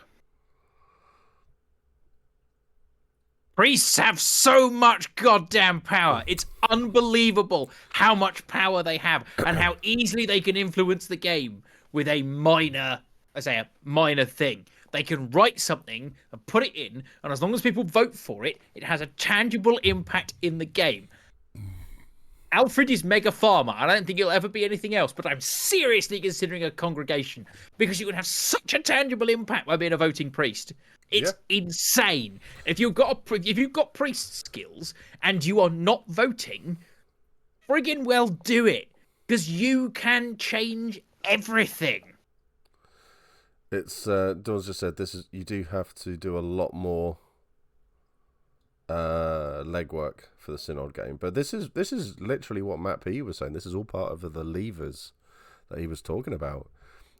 Priests have so much goddamn power. It's unbelievable how much power they have and how easily they can influence the game with a minor thing. They can write something and put it in, and as long as people vote for it, it has a tangible impact in the game. Alfred is mega farmer. I don't think it'll ever be anything else, but I'm seriously considering a congregation because you would have such a tangible impact by being a voting priest. It's insane. If you've got priest skills and you are not voting, friggin' well do it, because you can change everything. It's Dawn's just said you do have to do a lot more legwork for the Synod game, but this is literally what Matt P was saying. This is all part of the levers that he was talking about,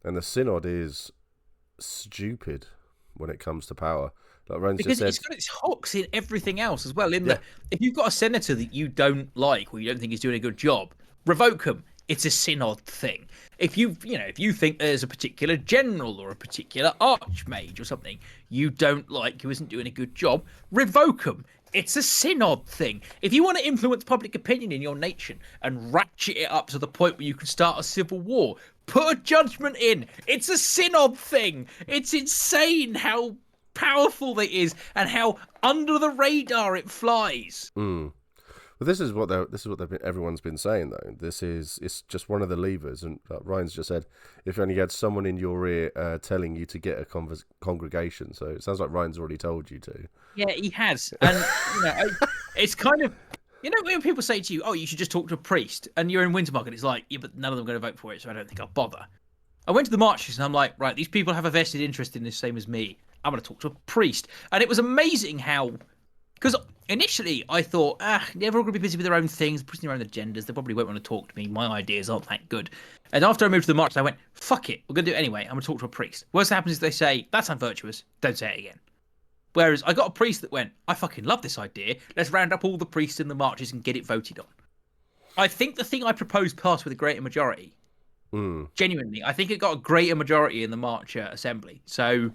and the Synod is stupid when it comes to power. Like Ren's because just said, it's got its hooks in everything else as well. If you've got a senator that you don't like or you don't think is doing a good job, revoke him. It's a Synod thing. If you think there's a particular general or a particular archmage or something you don't like who isn't doing a good job, revoke him. It's a Synod thing. If you want to influence public opinion in your nation and ratchet it up to the point where you can start a civil war, put a judgment in. It's a Synod thing. It's insane how powerful it is and how under the radar it flies. Well, this is what everyone's been saying though. It's just one of the levers, and Ryan's just said if you only had someone in your ear telling you to get a congregation. So it sounds like Ryan's already told you to. Yeah, he has, and it's kind of when people say to you, "Oh, you should just talk to a priest," and you're in Wintermarket, it's like, yeah, but none of them are going to vote for it, so I don't think I'll bother. I went to the marches and I'm like, right, these people have a vested interest in this, same as me. I'm going to talk to a priest, and it was amazing how. Because initially I thought, they're all going to be busy with their own things, pushing their own agendas. They probably won't want to talk to me. My ideas aren't that good. And after I moved to the march, I went, fuck it. We're going to do it anyway. I'm going to talk to a priest. Worst that happens is they say, that's unvirtuous. Don't say it again. Whereas I got a priest that went, I fucking love this idea. Let's round up all the priests in the marches and get it voted on. I think the thing I proposed passed with a greater majority. Mm. Genuinely, I think it got a greater majority in the March Assembly. So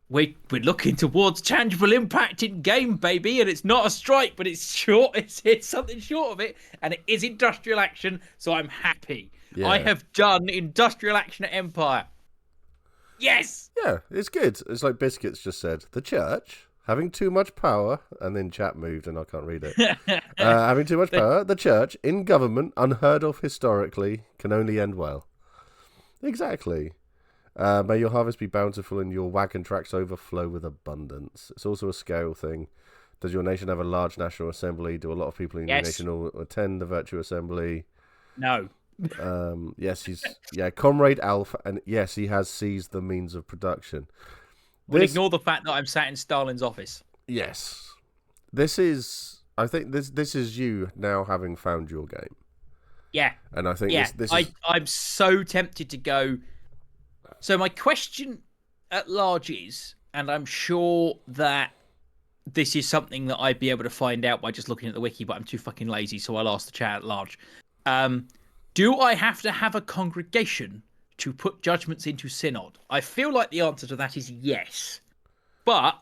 we're looking towards tangible impact in game, baby, and it's not a strike, but it's short. It's something short of it, and it is industrial action. So I'm happy. Yeah. I have done industrial action at Empire. Yes. Yeah, it's good. It's like Biscuits just said. The church having too much power, and then chat moved, and I can't read it. Having too much power, the church in government, unheard of historically, can only end well. Exactly. May your harvest be bountiful and your wagon tracks overflow with abundance. It's also a scale thing. Does your nation have a large national assembly? Do a lot of people in your nation all attend the virtual assembly? No. Yes, Comrade Alf, and yes, he has seized the means of production. We'll ignore the fact that I'm sat in Stalin's office. Yes. I think this is you now having found your game. Yeah. And I think this is... I'm so tempted to go. So my question at large is, and I'm sure that this is something that I'd be able to find out by just looking at the wiki, but I'm too fucking lazy, so I'll ask the chat at large. Do I have to have a congregation to put judgments into synod? I feel like the answer to that is yes. But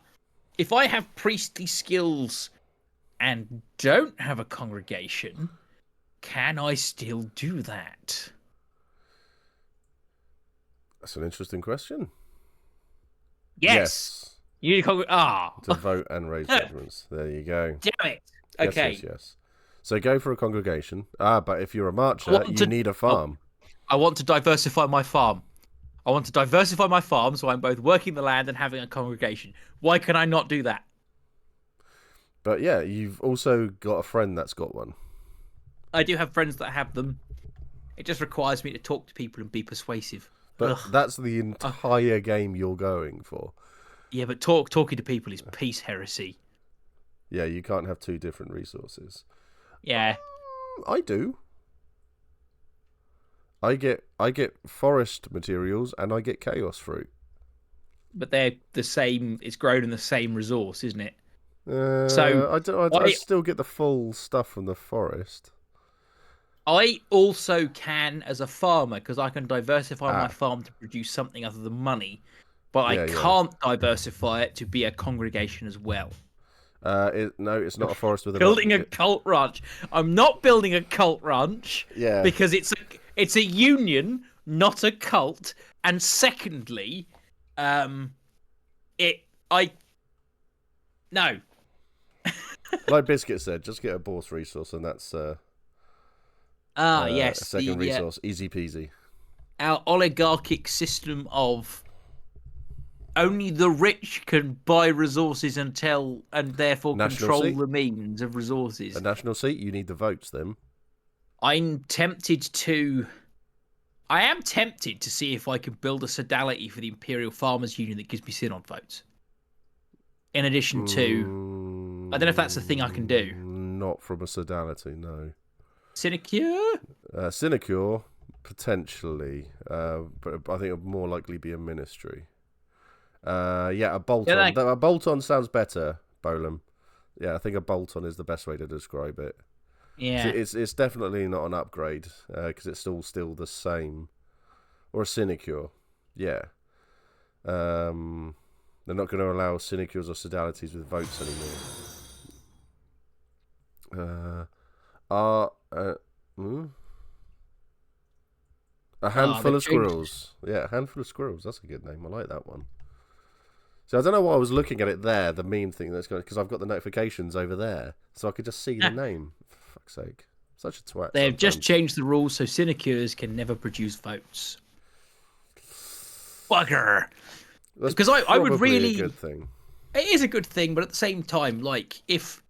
if I have priestly skills and don't have a congregation, can I still do that? That's an interesting question. Yes. You need a to vote and raise judgments. There you go. Damn it. Okay. Yes. So go for a congregation. But if you're a marcher, you need a farm. I want to diversify my farm. I want to diversify my farm so I'm both working the land and having a congregation. Why can I not do that? But yeah, you've also got a friend that's got one. I do have friends that have them. It just requires me to talk to people and be persuasive. But that's the entire game you're going for. Yeah, but talking to people is peace heresy. Yeah, you can't have two different resources. Yeah. I do. I get forest materials and I get chaos fruit. But they're the same. It's grown in the same resource, isn't it? So I still get the full stuff from the forest. I also can as a farmer because I can diversify my farm to produce something other than money, but I can't diversify it to be a congregation as well. No, it's not a forest with building a cult ranch. I'm not building a cult ranch. Yeah, because it's a union, not a cult. And secondly, no. Like Biscuit said, just get a boss resource, and that's yes, a second resource, easy peasy. Our oligarchic system of only the rich can buy resources and therefore control the means of resources. A national seat, you need the votes then. I am tempted to see if I can build a sodality for the Imperial Farmers Union that gives me synod votes. In addition to, I don't know if that's the thing I can do. Not from a sodality, no. Sinecure? Sinecure, potentially. But I think it would more likely be a ministry. A bolt-on. A bolt-on sounds better, Bolam. Yeah, I think a bolt-on is the best way to describe it. Yeah. It's definitely not an upgrade, because it's still the same. Or a sinecure. Yeah. They're not going to allow sinecures or sodalities with votes anymore. A handful of squirrels. Yeah, a handful of squirrels. That's a good name. I like that one. So I don't know why I was looking at it there, the meme thing that's going, because I've got the notifications over there, so I could just see the name. For fuck's sake, such a twat. They've just changed the rules so sinecures can never produce votes. Bugger. Because I would really. A good thing. It is a good thing, but at the same time, like if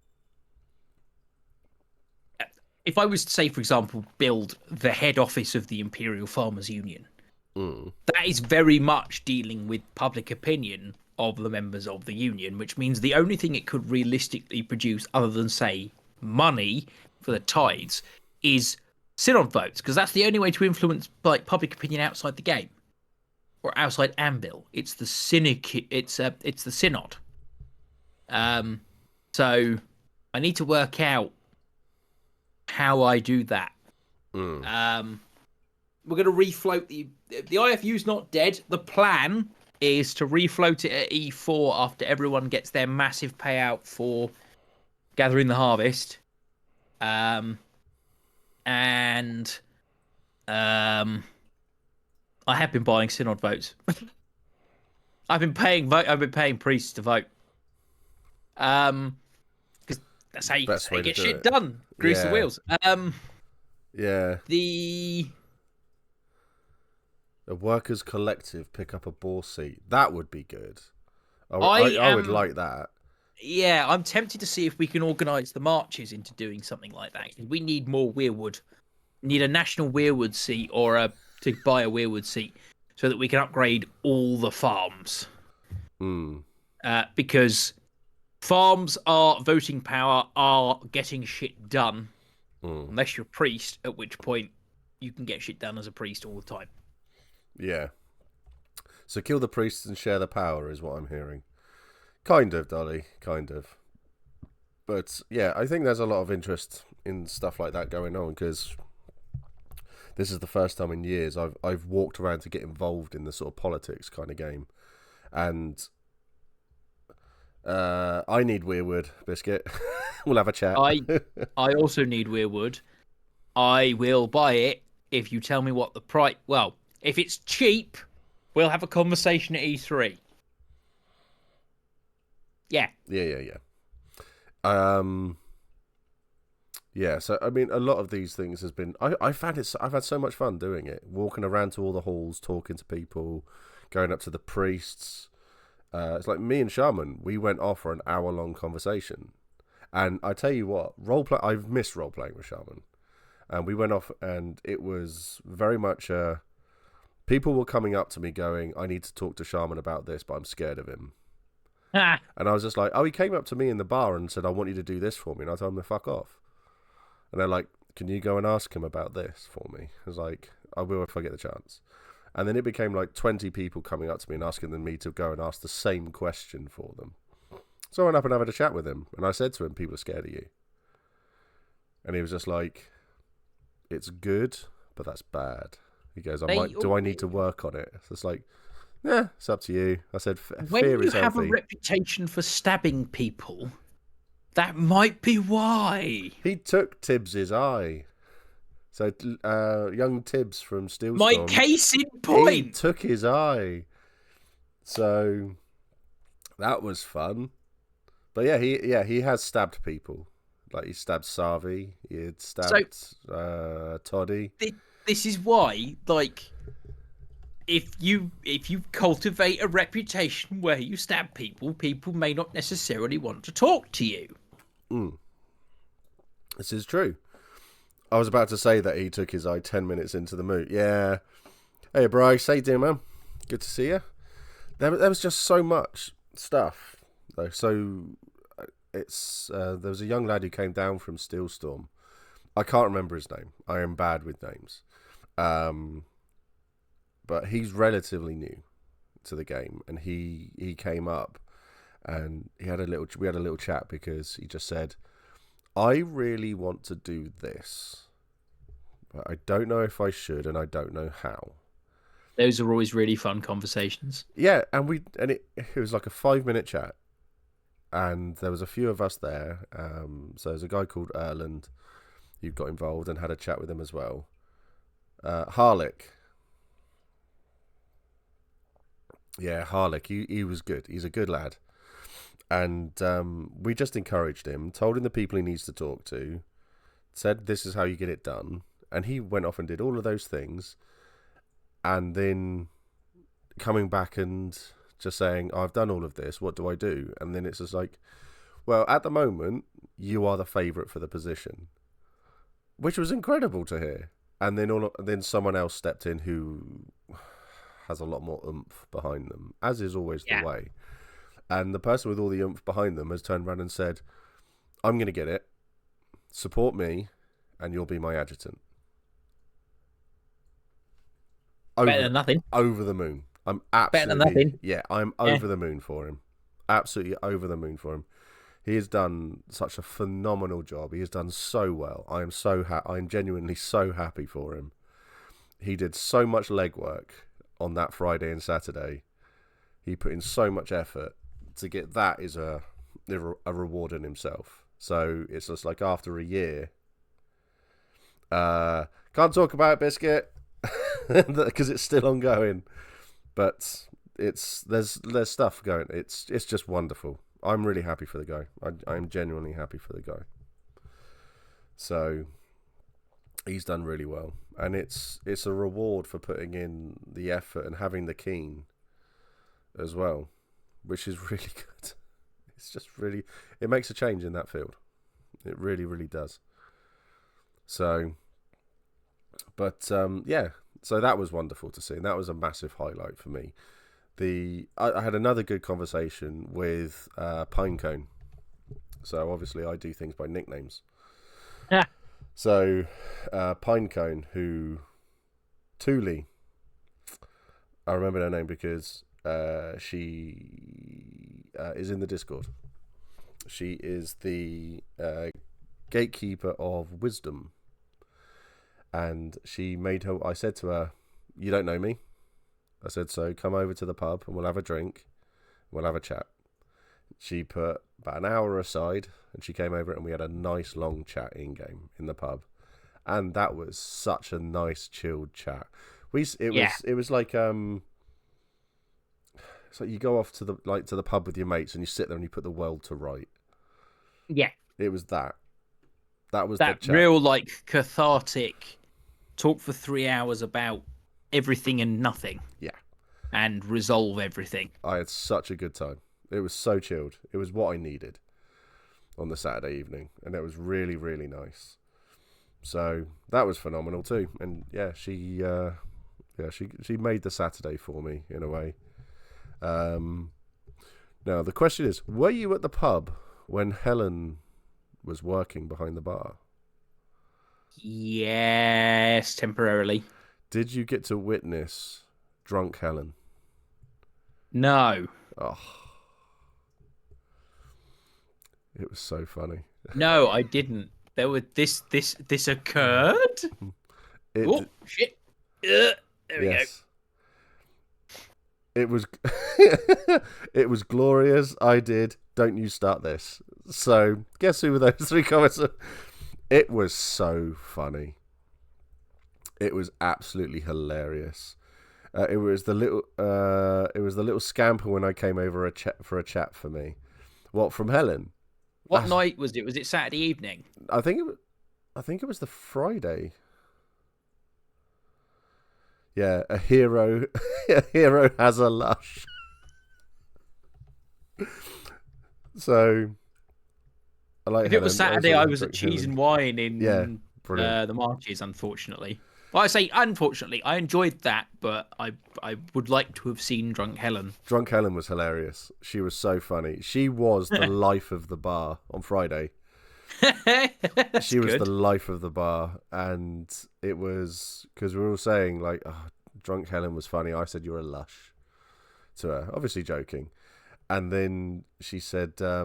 I was to say, for example, build the head office of the Imperial Farmers Union, that is very much dealing with public opinion of the members of the union, which means the only thing it could realistically produce, other than say money for the tithes, is synod votes, because that's the only way to influence like public opinion outside the game or outside Anvil. It's the it's the synod. So I need to work out how I do that. We're going to refloat the IFU's not dead. The plan is to refloat it at E4 after everyone gets their massive payout for gathering the harvest. I have been buying synod votes. I've been paying priests to vote. Because that's how you get shit done. Grease the wheels. Yeah. The workers' collective pick up a boss seat. That would be good. I would like that. Yeah, I'm tempted to see if we can organise the marches into doing something like that. We need more weirwood. We need a national weirwood seat or to buy a weirwood seat so that we can upgrade all the farms. Because farms are voting power, are getting shit done. Unless you're a priest, at which point you can get shit done as a priest all the time. Yeah. So kill the priests and share the power is what I'm hearing. Kind of, Dolly. Kind of. But yeah, I think there's a lot of interest in stuff like that going on because this is the first time in years I've walked around to get involved in the sort of politics kind of game. And I need weirwood, Biscuit. We'll have a chat. I also need weirwood. I will buy it if you tell me what the price... Well, if it's cheap, we'll have a conversation at E3. Yeah. Yeah. Yeah, so I mean, a lot of these things has been. I've had so much fun doing it, walking around to all the halls, talking to people, going up to the priests. It's like me and Shaman. We went off for an hour-long conversation, and I tell you what, I've missed role playing with Shaman, and we went off, and it was very much. People were coming up to me going, "I need to talk to Shaman about this, but I'm scared of him." And I was just like, "Oh, he came up to me in the bar and said, I want you to do this for me," and I told him to fuck off. And they're like, "Can you go and ask him about this for me?" I was like, "I will if I get the chance." And then it became like 20 people coming up to me and asking me to go and ask the same question for them. So I went up and had a chat with him. And I said to him, "People are scared of you." And he was just like, "It's good, but that's bad." He goes, "Do I need to work on it?" So it's like, "Yeah, it's up to you." I said, "Fear is healthy." When you have a reputation for stabbing people, that might be why. He took Tibbs's eye. So, young Tibbs from Steelstorm. My case in point. He took his eye. So, that was fun. But yeah, he has stabbed people. Like, he stabbed Savi. He had stabbed Toddy. This is why, like, if you cultivate a reputation where you stab people, people may not necessarily want to talk to you. This is true. I was about to say that he took his eye 10 minutes into the moot. Yeah. Hey, Bryce. How you doing, man? Good to see you. There was just so much stuff, though. So there was a young lad who came down from Steelstorm. I can't remember his name. I am bad with names. But he's relatively new to the game, and he came up and we had a little chat because he just said, "I really want to do this, but I don't know if I should, and I don't know how." Those are always really fun conversations. Yeah, and it was like a 5-minute chat, and there was a few of us there. So there's a guy called Erland who got involved and had a chat with him as well. Harlick. Yeah, Harlick. He was good. He's a good lad. And we just encouraged him, told him the people he needs to talk to, said this is how you get it done. And he went off and did all of those things. And then coming back and just saying, "I've done all of this, what do I do?" And then it's just like, well, at the moment, you are the favourite for the position. Which was incredible to hear. And then someone else stepped in who has a lot more oomph behind them, as is always the way. And the person with all the oomph behind them has turned around and said, "I'm going to get it. Support me, and you'll be my adjutant." Better than nothing. Over the moon. I'm absolutely... Better than nothing. Yeah, I'm over the moon for him. Absolutely over the moon for him. He has done such a phenomenal job. He has done so well. I am so I'm genuinely so happy for him. He did so much legwork on that Friday and Saturday. He put in so much effort to get that is a reward in himself. So it's just like after a year, can't talk about it, Biscuit, because it's still ongoing. But there's stuff going. It's just wonderful. I'm really happy for the guy. I'm genuinely happy for the guy. So he's done really well, and it's a reward for putting in the effort and having the keen as well, which is really good. It's just really, it makes a change in that field. It really, really does. So, but yeah, so that was wonderful to see, and that was a massive highlight for me. I had another good conversation with Pinecone. So obviously I do things by nicknames. Yeah. So Pinecone, who Thule, I remember her name because she is in the Discord. She is the gatekeeper of wisdom, and she made her. I said to her, "You don't know me." I said, so come over to the pub and we'll have a drink. We'll have a chat. She put about an hour aside and she came over and we had a nice long chat in-game in the pub. And that was such a nice chilled chat. It was like it's like you go off to the pub with your mates and you sit there and you put the world to right. Yeah. It was that. That was that the chat. real cathartic talk for 3 hours about everything and nothing. Yeah. And resolve everything. I had such a good time. It was so chilled. It was what I needed on the Saturday evening, and it was really, really nice. So that was phenomenal too. And yeah, she made the Saturday for me in a way. Now the question is, were you at the pub when Helen was working behind the bar? Yes, temporarily. Did you get to witness drunk Helen? No. Oh, it was so funny. No, I didn't. There were this occurred. Oh shit! There we go. It was it was glorious. I did. Don't you start this. So guess who were those three comments? It was so funny. It was absolutely hilarious. It was the little scamper when I came over for a chat for me. What, from Helen? What night was it? Was it Saturday evening? I think it was the Friday. Yeah, a hero has a lush. So, I like. If Helen. it was Saturday, I was at Cheese Helen. and Wine in brilliant. the Marches, unfortunately. Well, I say unfortunately, I enjoyed that, but I would like to have seen Drunk Helen. Drunk Helen was hilarious. She was so funny. She was the life of the bar on Friday. She was the life of the bar, and it was because we were all saying like, oh, Drunk Helen was funny. I said you're a lush to her, obviously joking, and then she said, I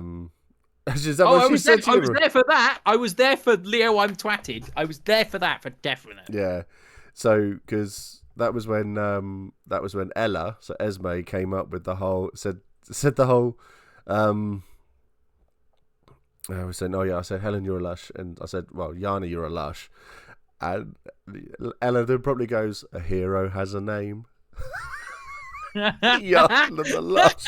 was there for that. I was there for Leo. I'm twatted. I was there for that for definite. Yeah, so because that was when Ella, so Esme, came up with the whole said the whole. I was saying, oh yeah, I said, Helen, you're a lush, and I said, well, Yana, you're a lush, and Ella then probably goes, a hero has a name. Yana the lush.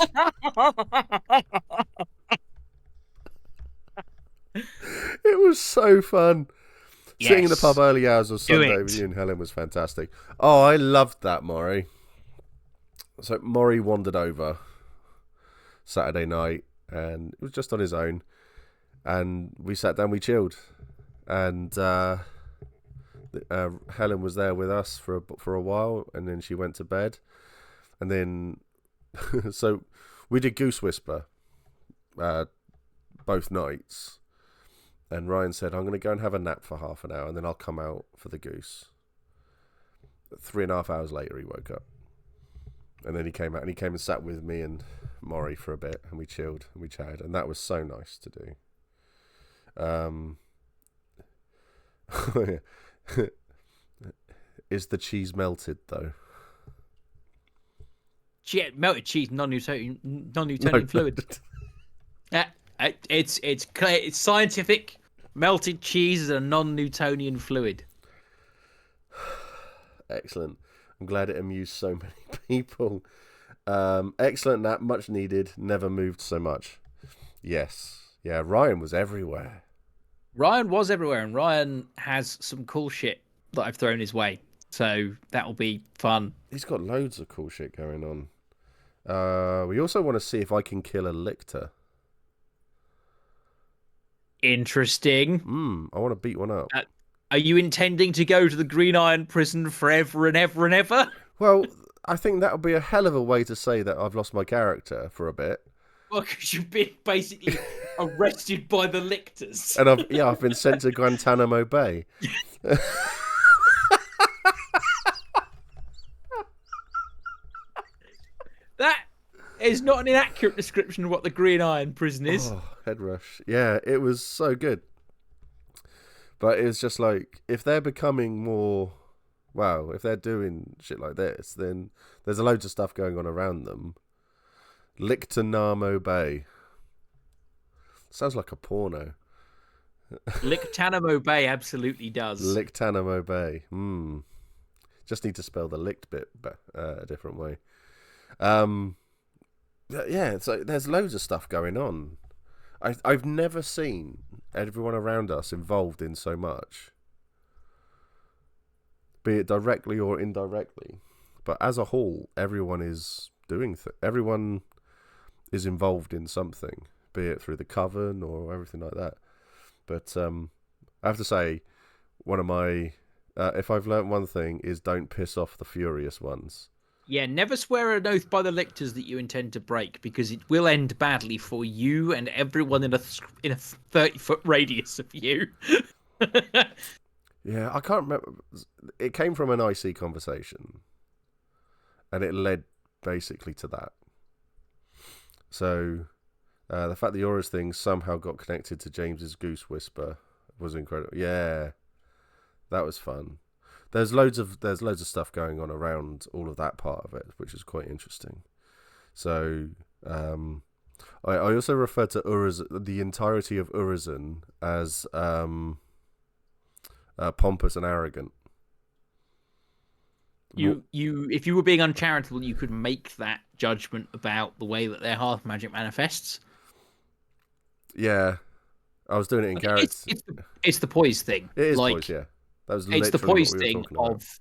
It was so fun. Yes. Sitting in the pub early hours of Sunday with you and Helen was fantastic. Oh, I loved that, Maury. So Maury wandered over Saturday night, and it was just on his own. And we sat down, we chilled, and Helen was there with us for a while, and then she went to bed, and then so we did Goose Whisper both nights, and Ryan said, I'm going to go and have a nap for half an hour, and then I'll come out for the goose. 3.5 hours later, he woke up. And then he came out and sat with me and Maury for a bit, and we chilled and we chatted, and that was so nice to do. Is the cheese melted though? Melted cheese, non-Newtonian fluid. It's clear. It's scientific. Melted cheese is a non-Newtonian fluid. Excellent. I'm glad it amused so many people. Excellent, Nat. Much needed. Never moved so much. Yes. Yeah, Ryan was everywhere. Ryan was everywhere, and Ryan has some cool shit that I've thrown his way. So that'll be fun. He's got loads of cool shit going on. We also want to see if I can kill a lictor. Interesting. I want to beat one up. Are you intending to go to the Green Iron prison forever and ever and ever? Well, I think that would be a hell of a way to say that I've lost my character for a bit. Well, because you've been basically arrested by the lictors. And I've been sent to Guantanamo Bay. That is not an inaccurate description of what the Green Iron prison is. Oh, head rush. Yeah, it was so good. But it's just like, if they're becoming more, wow, if they're doing shit like this, then there's loads of stuff going on around them. Lictanamo Bay. Sounds like a porno. Lictanamo Bay absolutely does. Lictanamo Bay. Just need to spell the licked bit a different way. Yeah, so there's loads of stuff going on. I've never seen everyone around us involved in so much, be it directly or indirectly. But as a whole, everyone is doing everyone is involved in something, be it through the coven or everything like that. But I have to say, one of my if I've learnt one thing is don't piss off the furious ones. Yeah, never swear an oath by the lictors that you intend to break, because it will end badly for you and everyone in a 30-foot radius of you. Yeah, I can't remember. It came from an IC conversation, and it led basically to that. So the fact the Auras thing somehow got connected to James's Goose Whisper was incredible. Yeah, that was fun. There's loads of stuff going on around all of that part of it, which is quite interesting. So I also refer to the entirety of Urizen as pompous and arrogant. If you were being uncharitable, you could make that judgment about the way that their hearth magic manifests. Yeah, I was doing it in character. It's the poise thing. It is poise, yeah. That was it's the poise thing of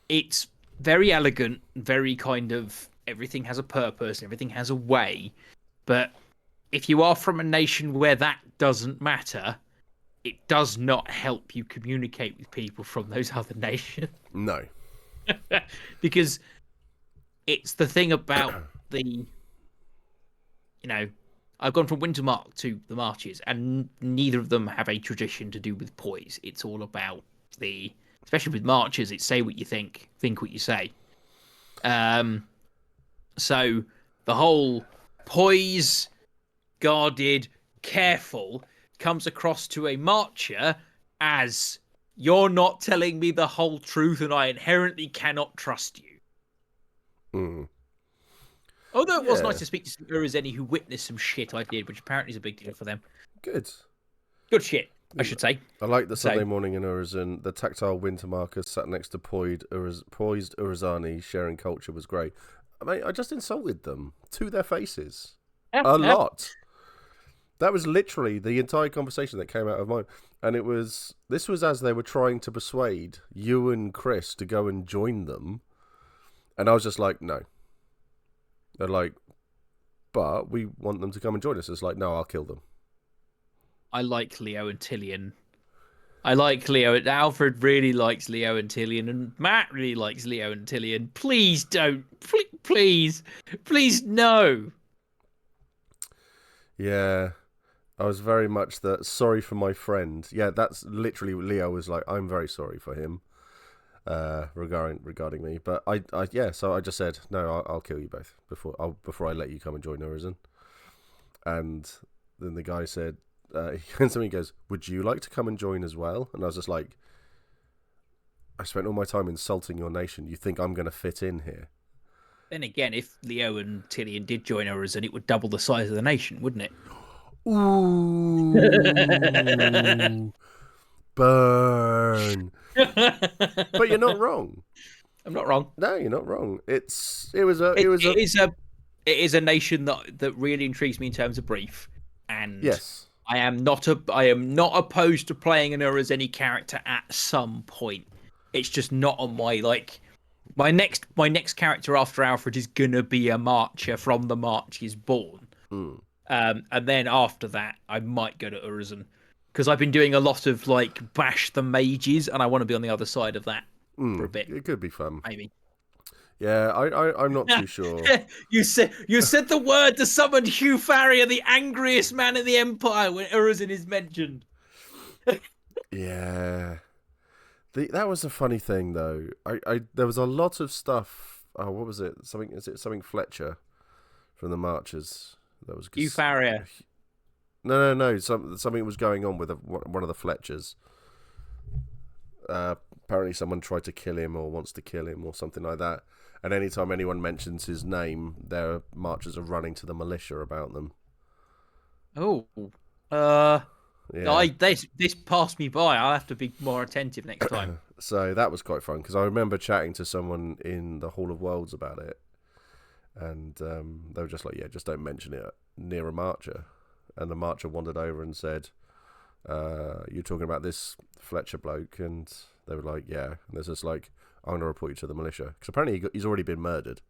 it's very elegant, very kind of everything has a purpose, everything has a way. But if you are from a nation where that doesn't matter, it does not help you communicate with people from those other nations. No. Because it's the thing about I've gone from Wintermark to the Marches, and neither of them have a tradition to do with poise. It's all about especially with Marches, it's say what you think what you say. So the whole poise, guarded, careful comes across to a Marcher as you're not telling me the whole truth and I inherently cannot trust you. Although it was nice to speak to some Urizeni who witnessed some shit I did, which apparently is a big deal for them. Good Shit, I should say. I like the Sunday morning in Urizen. The tactile winter markers sat next to poised Urizani sharing culture was great. I mean, I just insulted them to their faces. A lot. That was literally the entire conversation that came out of mine. And this was as they were trying to persuade you and Chris to go and join them. And I was just like, no. They're like, but we want them to come and join us. It's like, no, I'll kill them. I like Leo and Tillian. I like Leo. Alfred really likes Leo and Tillian, and Matt really likes Leo and Tillian. Please don't. Please, no. Yeah. I was very much sorry for my friend. Yeah, that's literally what Leo was like. I'm very sorry for him. regarding me. But I so I just said no, I'll kill you both before I let you come and join Urizen. And then the guy said, he goes, "Would you like to come and join as well?" And I was just like, "I spent all my time insulting your nation. You think I'm going to fit in here?" Then again, if Leo and Tillian did join Urizen, it would double the size of the nation, wouldn't it? Ooh, burn! But you're not wrong. I'm not wrong. No, you're not wrong. It is a nation that really intrigues me in terms of brief, and yes, I am not opposed to playing an Urizen character at some point. It's just not on my next character after Alfred is gonna be a Marcher from the March is Born. And then after that, I might go to Urizen because I've been doing a lot of bash the mages, and I want to be on the other side of that for a bit. It could be fun, maybe. Yeah, I'm not too sure. You said the word to summon Hugh Farrier, the angriest man in the Empire, when Urizen is mentioned. Yeah, that was a funny thing though. There was a lot of stuff. Oh, what was it? Something Fletcher from the Marchers. That was Hugh Farrier. No. Something was going on with one of the Fletchers. Apparently, someone tried to kill him or wants to kill him or something like that. And anytime anyone mentions his name, their Marchers are running to the militia about them. Oh, yeah. This passed me by. I'll have to be more attentive next time. So that was quite fun because I remember chatting to someone in the Hall of Worlds about it. And they were just like, yeah, just don't mention it near a Marcher. And the Marcher wandered over and said, you're talking about this Fletcher bloke? And they were like, yeah. And there's just like, I'm going to report you to the militia. Because apparently he's already been murdered.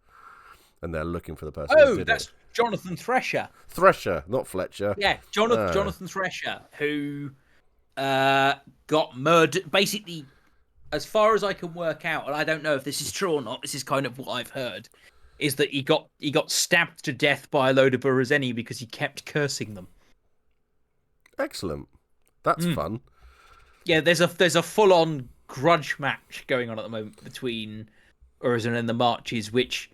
And they're looking for the person who did that's it. Jonathan Thresher. Thresher, not Fletcher. Yeah, Jonathan Thresher, who got murdered. Basically, as far as I can work out, and I don't know if this is true or not, this is kind of what I've heard, is that he got stabbed to death by a load of Burazeni because he kept cursing them. Excellent. That's fun. Yeah, there's a full-on grudge match going on at the moment between Urizen and the Marches, which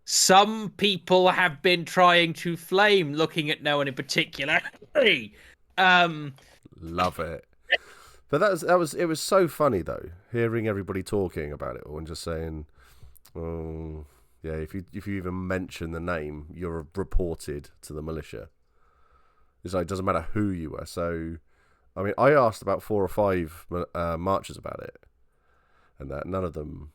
some people have been trying to flame, looking at no one in particular. Love it. But it was so funny though, hearing everybody talking about it all and just saying, oh yeah, if you even mention the name, you're reported to the militia. It's like, it doesn't matter who you are. So, I mean, I asked about 4 or 5 Marchers about it, and that none of them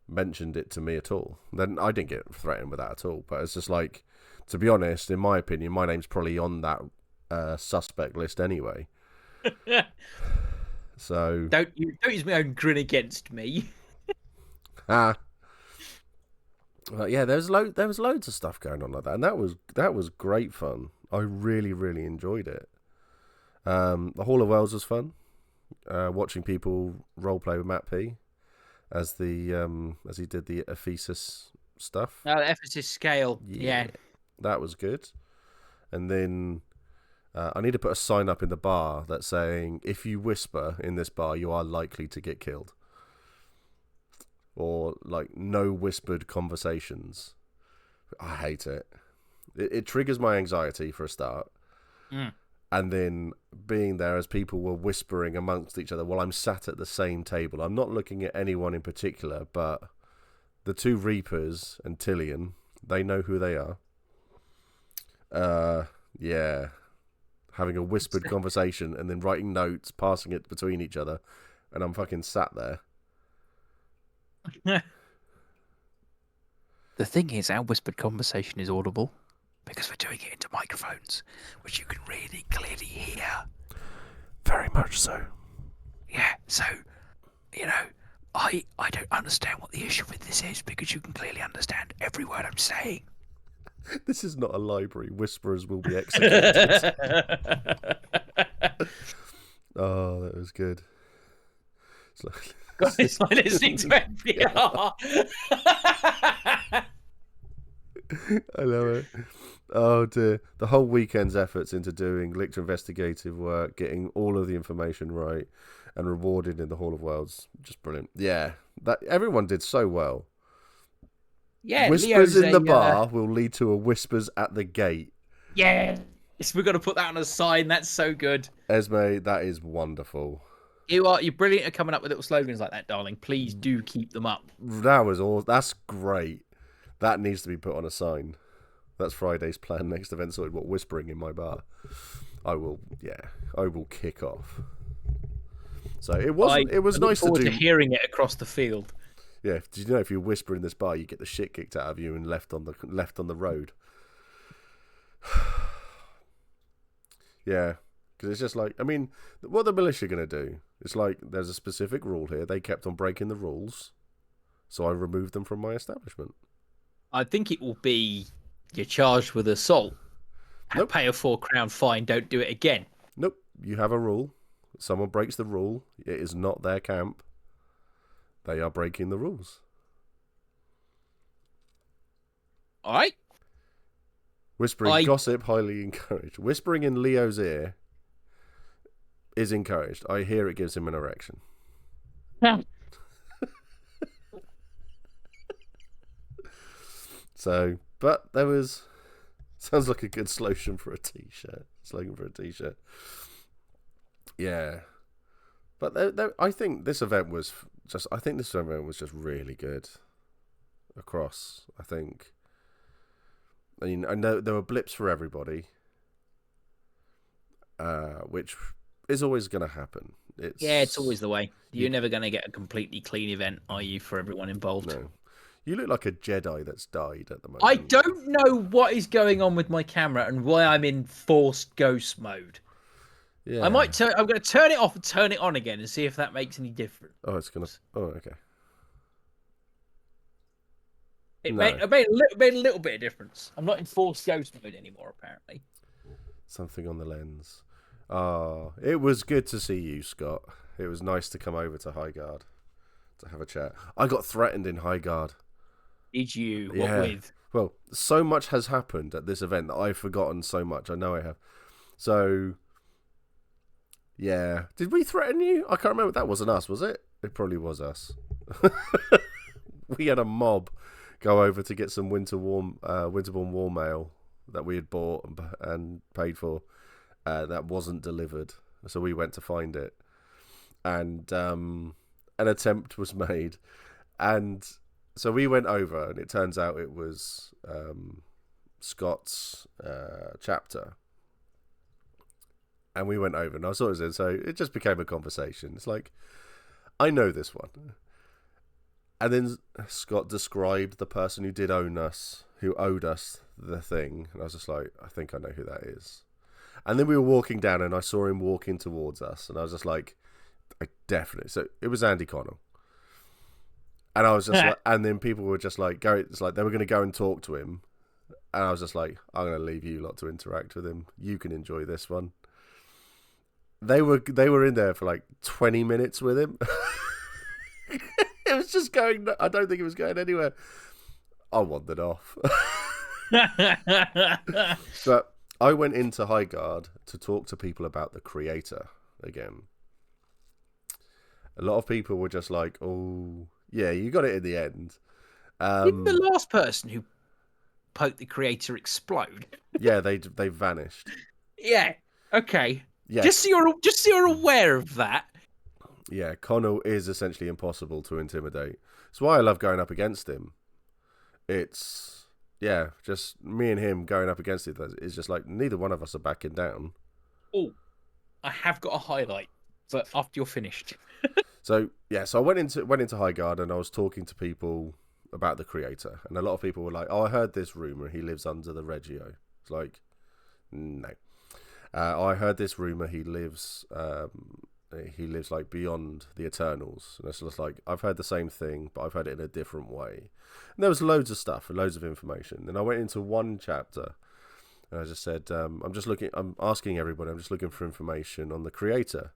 mentioned it to me at all. Then I didn't get threatened with that at all. But it's just like, to be honest, in my opinion, my name's probably on that suspect list anyway. So don't use my own grin against me. Yeah, there was loads of stuff going on like that, and that was great fun. I really, really enjoyed it. The Hall of Wells was fun. Watching people roleplay with Matt P as he did the Ephesus stuff. Oh, the Ephesus scale. Yeah. That was good. And then I need to put a sign up in the bar that's saying, if you whisper in this bar, you are likely to get killed. Or like, no whispered conversations. I hate it. It triggers my anxiety for a start. And then being there as people were whispering amongst each other while I'm sat at the same table. I'm not looking at anyone in particular, but the 2 Reapers and Tillian, they know who they are. Yeah. Having a whispered conversation and then writing notes, passing it between each other, and I'm fucking sat there. The thing is, our whispered conversation is audible because we're doing it into microphones, which you can really clearly hear. Very much so. Yeah, so, you know, I don't understand what the issue with this is because you can clearly understand every word I'm saying. This is not a library. Whisperers will be executed. Oh, that was good. It's like listening to NPR. I love it. Oh dear. The whole weekend's efforts into doing Lictor investigative work, getting all of the information right, and rewarded in the Hall of Worlds. Just brilliant. Yeah. That everyone did so well. Yeah, Whispers Leo's in the a bar will lead to a whispers at the gate. yeah. Yes, we're gonna put that on a sign. That's so good. Esme, that is wonderful. You're brilliant at coming up with little slogans like that, darling. Please do keep them up. That was all. That's great. That needs to be put on a sign. That's Friday's plan. Next event sorted. What, whispering in my bar? I will kick off. So it was nice to do. Hearing it across the field. Yeah. Did you know if you whisper in this bar, you get the shit kicked out of you and left on the road? Yeah, because it's just like, I mean, what the militia going to do? It's like there's a specific rule here. They kept on breaking the rules, so I removed them from my establishment. I think it will be you're charged with assault. Nope. Pay a £4 fine. Don't do it again. Nope. You have a rule. Someone breaks the rule. It is not their camp. They are breaking the rules. All right. Whispering gossip, highly encouraged. Whispering in Leo's ear is encouraged. I hear it gives him an erection. So, but there was... Sounds like a good slogan for a t-shirt. Yeah. But I think this event was just really good across, I think. I mean, I know there were blips for everybody, which is always going to happen. It's always the way. You're never going to get a completely clean event, are you, for everyone involved? No. You look like a Jedi that's died at the moment. I don't know what is going on with my camera and why I'm in forced ghost mode. Yeah. I'm going to turn it off and turn it on again and see if that makes any difference. Oh, it's going to... Oh, okay. It made a little bit of difference. I'm not in forced ghost mode anymore, apparently. Something on the lens. It was good to see you, Scott. It was nice to come over to Highguard to have a chat. I got threatened in Highguard. Did you? Yeah. What with? Well, so much has happened at this event that I've forgotten so much. I know I have. So, yeah. Did we threaten you? I can't remember. That wasn't us, was it? It probably was us. We had a mob go over to get some Winterborn War Mail that we had bought and paid for. That wasn't delivered. So we went to find it. And an attempt was made. And so we went over, and it turns out it was Scott's chapter. And we went over, and I saw it in, so it just became a conversation. It's like, I know this one. And then Scott described the person who did own us, who owed us the thing. And I was just like, I think I know who that is. And then we were walking down, and I saw him walking towards us. And I was just like, I definitely... So it was Andy Connell. And I was just like... And then people were just like... It's like they were going to go and talk to him. And I was just like, I'm going to leave you lot to interact with him. You can enjoy this one. They were in there for like 20 minutes with him. It was just going... I don't think it was going anywhere. I wandered off. But I went into Highguard to talk to people about the creator again. A lot of people were just like, oh, yeah, you got it in the end. Didn't the last person who poked the creator explode? Yeah, they vanished. Yeah. Okay. Yeah. Just so you're aware of that. Yeah, Connell is essentially impossible to intimidate. That's why I love going up against him. It's, yeah, just me and him going up against it. It's just like neither one of us are backing down. Oh, I have got a highlight, but after you're finished. So I went into Highguard, and I was talking to people about the creator, and a lot of people were like, "Oh, I heard this rumor he lives under the Reggio." It's like, no. I heard this rumor he lives like beyond the Eternals, and it's just like I've heard the same thing, but I've heard it in a different way. And there was loads of stuff and loads of information, and I went into one chapter, and I just said, I'm asking everybody, I'm just looking for information on the creator.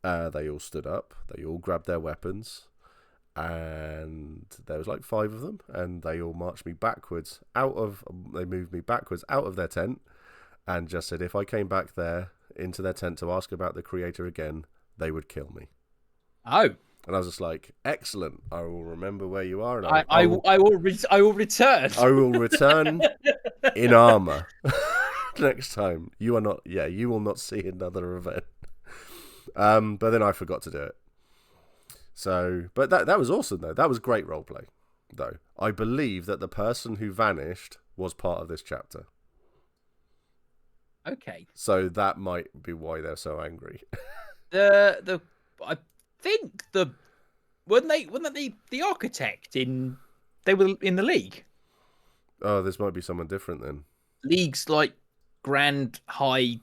They all stood up, they all grabbed their weapons, and there was like 5 of them, and they all marched me backwards they moved me backwards out of their tent, and just said if I came back there into their tent to ask about the creator again, they would kill me. Oh. And I was just like, excellent, I will remember where you are, and I will return. I will return in armor next time. You will not see another event. But then I forgot to do it. So, but that was awesome though. That was great roleplay, though. I believe that the person who vanished was part of this chapter. Okay. So that might be why they're so angry. I think weren't they the architect they were in the league. Oh, this might be someone different then. League's like grand high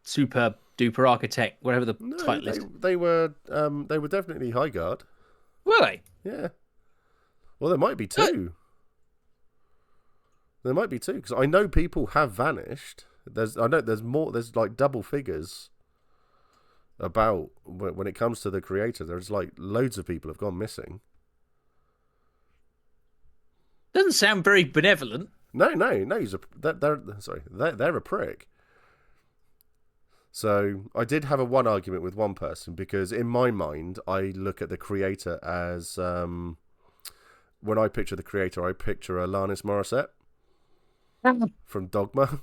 super duper architect, whatever the title is. They were definitely High Guard. Were they? Yeah. Well, there might be 2. There might be 2 because I know people have vanished. There's more. There's like double figures about when it comes to the creator. There's like loads of people have gone missing. Doesn't sound very benevolent. No. They're a prick. So I did have one argument with one person because in my mind I look at the creator as when I picture the creator, I picture Alanis Morissette from Dogma.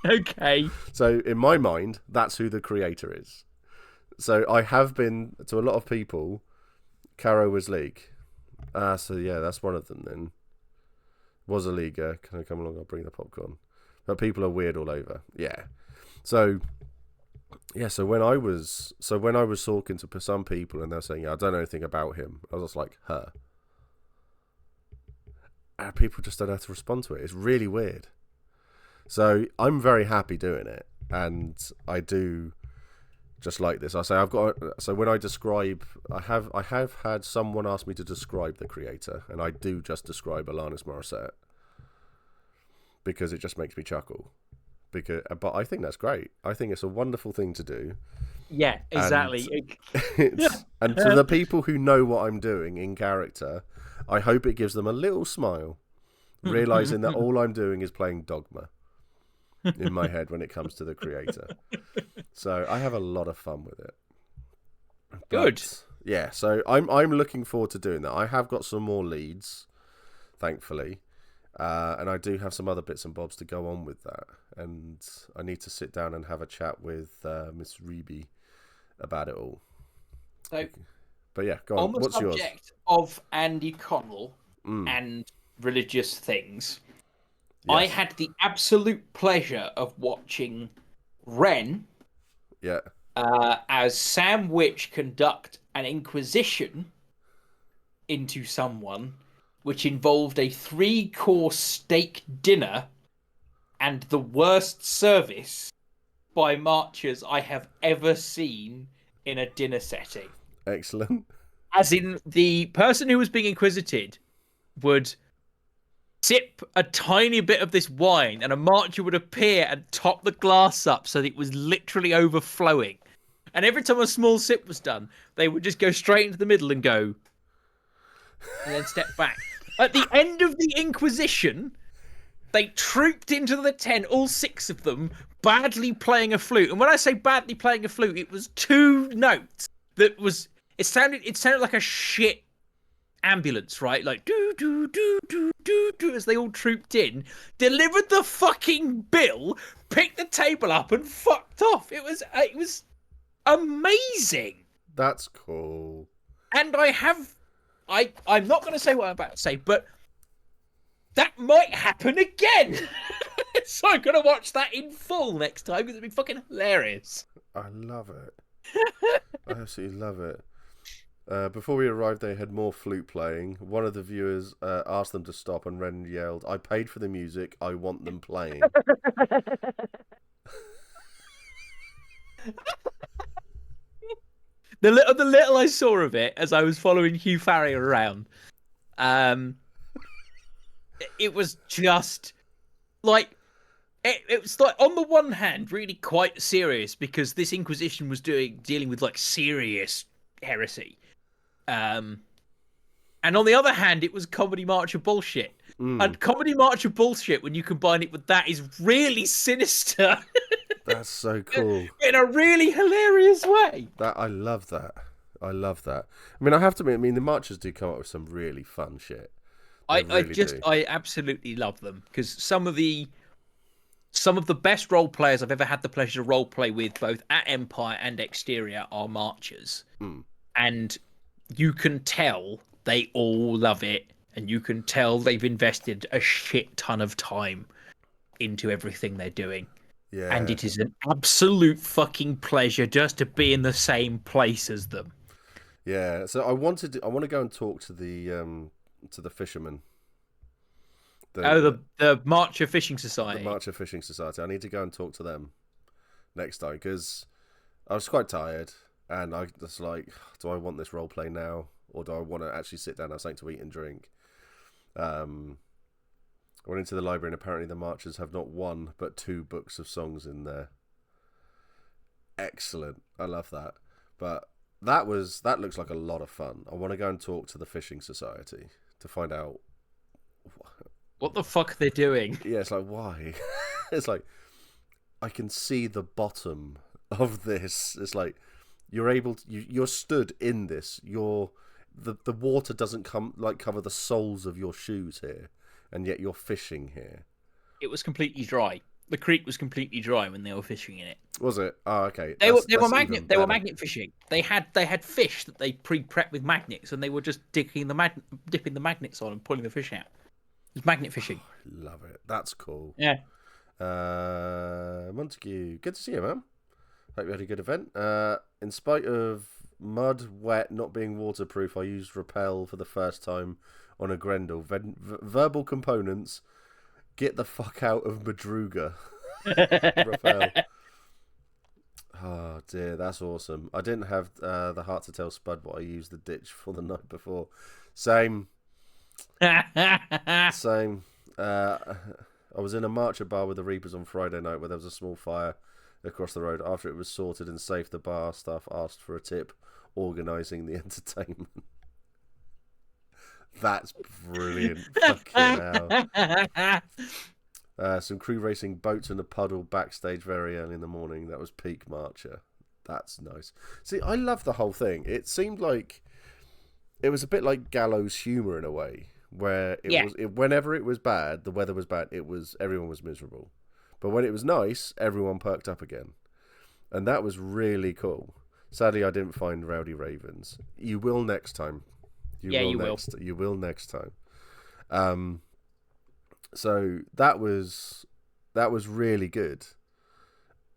Okay. So in my mind, that's who the creator is. So I have been to a lot of people. Caro was League. So yeah, that's one of them then. Was a leaguer. Can I come along? I'll bring the popcorn. But people are weird all over. Yeah. So yeah, so when I was talking to some people and they're saying, yeah, I don't know anything about him, I was just like, her. And people just don't know how to respond to it. It's really weird. So I'm very happy doing it, and I do just like this. I say so when I describe, I have had someone ask me to describe the creator, and I do just describe Alanis Morissette because it just makes me chuckle. But I think that's great. I think it's a wonderful thing to do. Yeah, exactly. And to the people who know what I'm doing in character, I hope it gives them a little smile, realizing that all I'm doing is playing Dogma in my head when it comes to the creator. So I have a lot of fun with it. Good. Yeah, so I'm looking forward to doing that. I have got some more leads, thankfully. And I do have some other bits and bobs to go on with that. And I need to sit down and have a chat with Miss Reby about it all. So, but yeah, go on. What's yours? On the subject of Andy Connell and religious things, yes. I had the absolute pleasure of watching Ren as Sam Witch conduct an inquisition into someone, which involved a 3-course steak dinner and the worst service by marchers I have ever seen in a dinner setting. Excellent. As in, the person who was being inquisited would sip a tiny bit of this wine, and a marcher would appear and top the glass up so that it was literally overflowing. And every time a small sip was done, they would just go straight into the middle and go, and then step back. At the end of the Inquisition, they trooped into the tent, all 6 of them, badly playing a flute. And when I say badly playing a flute, it was 2 notes that was... It sounded like a shit ambulance, right? Like, do, do, do, do, do, do, as they all trooped in, delivered the fucking bill, picked the table up, and fucked off. It was amazing. That's cool. And I'm not going to say what I'm about to say, but that might happen again. So I'm going to watch that in full next time because it'll be fucking hilarious. I love it. I absolutely love it. Before we arrived, they had more flute playing. One of the viewers asked them to stop, and Ren yelled, "I paid for the music. I want them playing." The little I saw of it as I was following Hugh Farrier around, it was just like it was like, on the one hand, really quite serious because this Inquisition was dealing with like serious heresy, And on the other hand, it was Comedy March of bullshit. And Comedy March of bullshit, when you combine it with that, is really sinister. That's so cool. In a really hilarious way. I love that. I love that. I mean, I have to admit, the Marchers do come up with some really fun shit. They really do. I absolutely love them because some of the best role players I've ever had the pleasure to role play with, both at Empire and Exterior, are Marchers. And you can tell they all love it, and you can tell they've invested a shit ton of time into everything they're doing. Yeah. And it is an absolute fucking pleasure just to be in the same place as them. Yeah. So I want to go and talk to the fishermen. The Marcher Fishing Society. The Marcher Fishing Society. I need to go and talk to them next time because I was quite tired, and I was like, do I want this role play now, or do I want to actually sit down and have something to eat and drink? I went into the library, and apparently the Marchers have not one but 2 books of songs in there. Excellent. I love that. But that looks like a lot of fun. I want to go and talk to the Fishing Society to find out what the fuck they're doing. Yeah, it's like, why? It's like, I can see the bottom of this. It's like, you're stood in this. The water doesn't cover the soles of your shoes here, and yet you're fishing here. It was completely dry. The creek was completely dry when they were fishing in it. Was it? Oh, okay. They were magnet fishing. They had fish that they pre-prepped with magnets, and they were just dipping the magnets on and pulling the fish out. It was magnet fishing. Oh, I love it. That's cool. Yeah. Montague, good to see you, man. Hope you had a good event. In spite of mud, wet, not being waterproof, I used Repel for the first time on a Grendel. Verbal components. Get the fuck out of Madruga. Repel. Oh dear, that's awesome. I didn't have the heart to tell Spud what I used the ditch for the night before. Same. Same. I was in a Marcher bar with the Reapers on Friday night where there was a small fire across the road. After it was sorted and safe, the bar staff asked for a tip organising the entertainment. That's brilliant. Fucking hell. Some crew racing boats in a puddle backstage very early in the morning. That was peak Marcher. That's nice. See, I love the whole thing. It seemed like it was a bit like gallows humour in a way, where whenever it was bad, the weather was bad, everyone was miserable. But when it was nice, everyone perked up again. And that was really cool. Sadly, I didn't find Rowdy Ravens. You will next time. You will next time. So that was really good.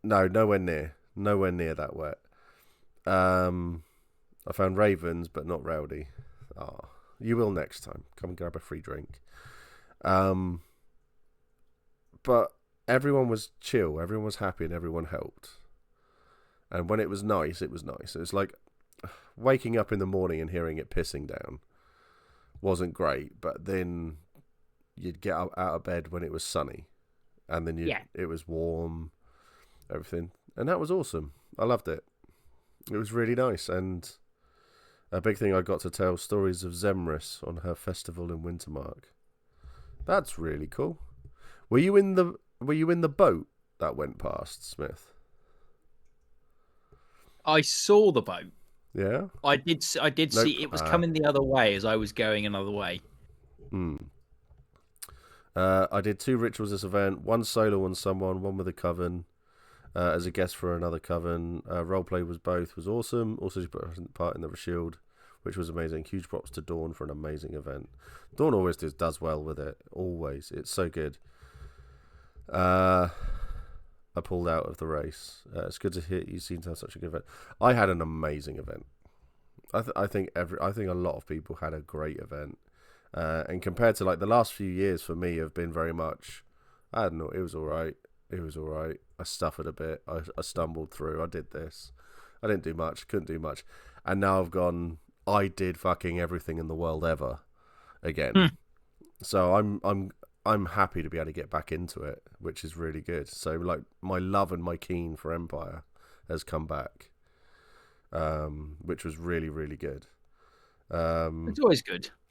No, nowhere near that wet. I found Ravens, but not Rowdy. Oh, you will next time. Come and grab a free drink. But everyone was chill, everyone was happy, and everyone helped. And when it was nice, it was nice. It's like waking up in the morning and hearing it pissing down wasn't great, but then you'd get out of bed when it was sunny, and then it was warm, everything, and that was awesome. I loved it. It was really nice, and a big thing I got to tell stories of Zemris on her festival in Wintermark. That's really cool. Were you in the boat that went past, Smith? I saw the boat. Yeah, I did see it was coming the other way as I was going another way. I did 2 rituals this event, one solo on someone, one with a coven, as a guest for another coven. Roleplay was awesome. Also, she put part in the shield, which was amazing. Huge props to Dawn for an amazing event. Dawn always does well with it. Always. It's so good. I pulled out of the race. It's good to hear you seem to have such a good event. I had an amazing event. I think a lot of people had a great event. And compared to like the last few years for me have been very much, I don't know, it was all right. I suffered a bit. I stumbled through. I did this. I didn't do much. Couldn't do much. And now I've gone, I did fucking everything in the world ever again. So I'm happy to be able to get back into it, which is really good. So like my love and my keen for Empire has come back, which was really, really good. It's always good.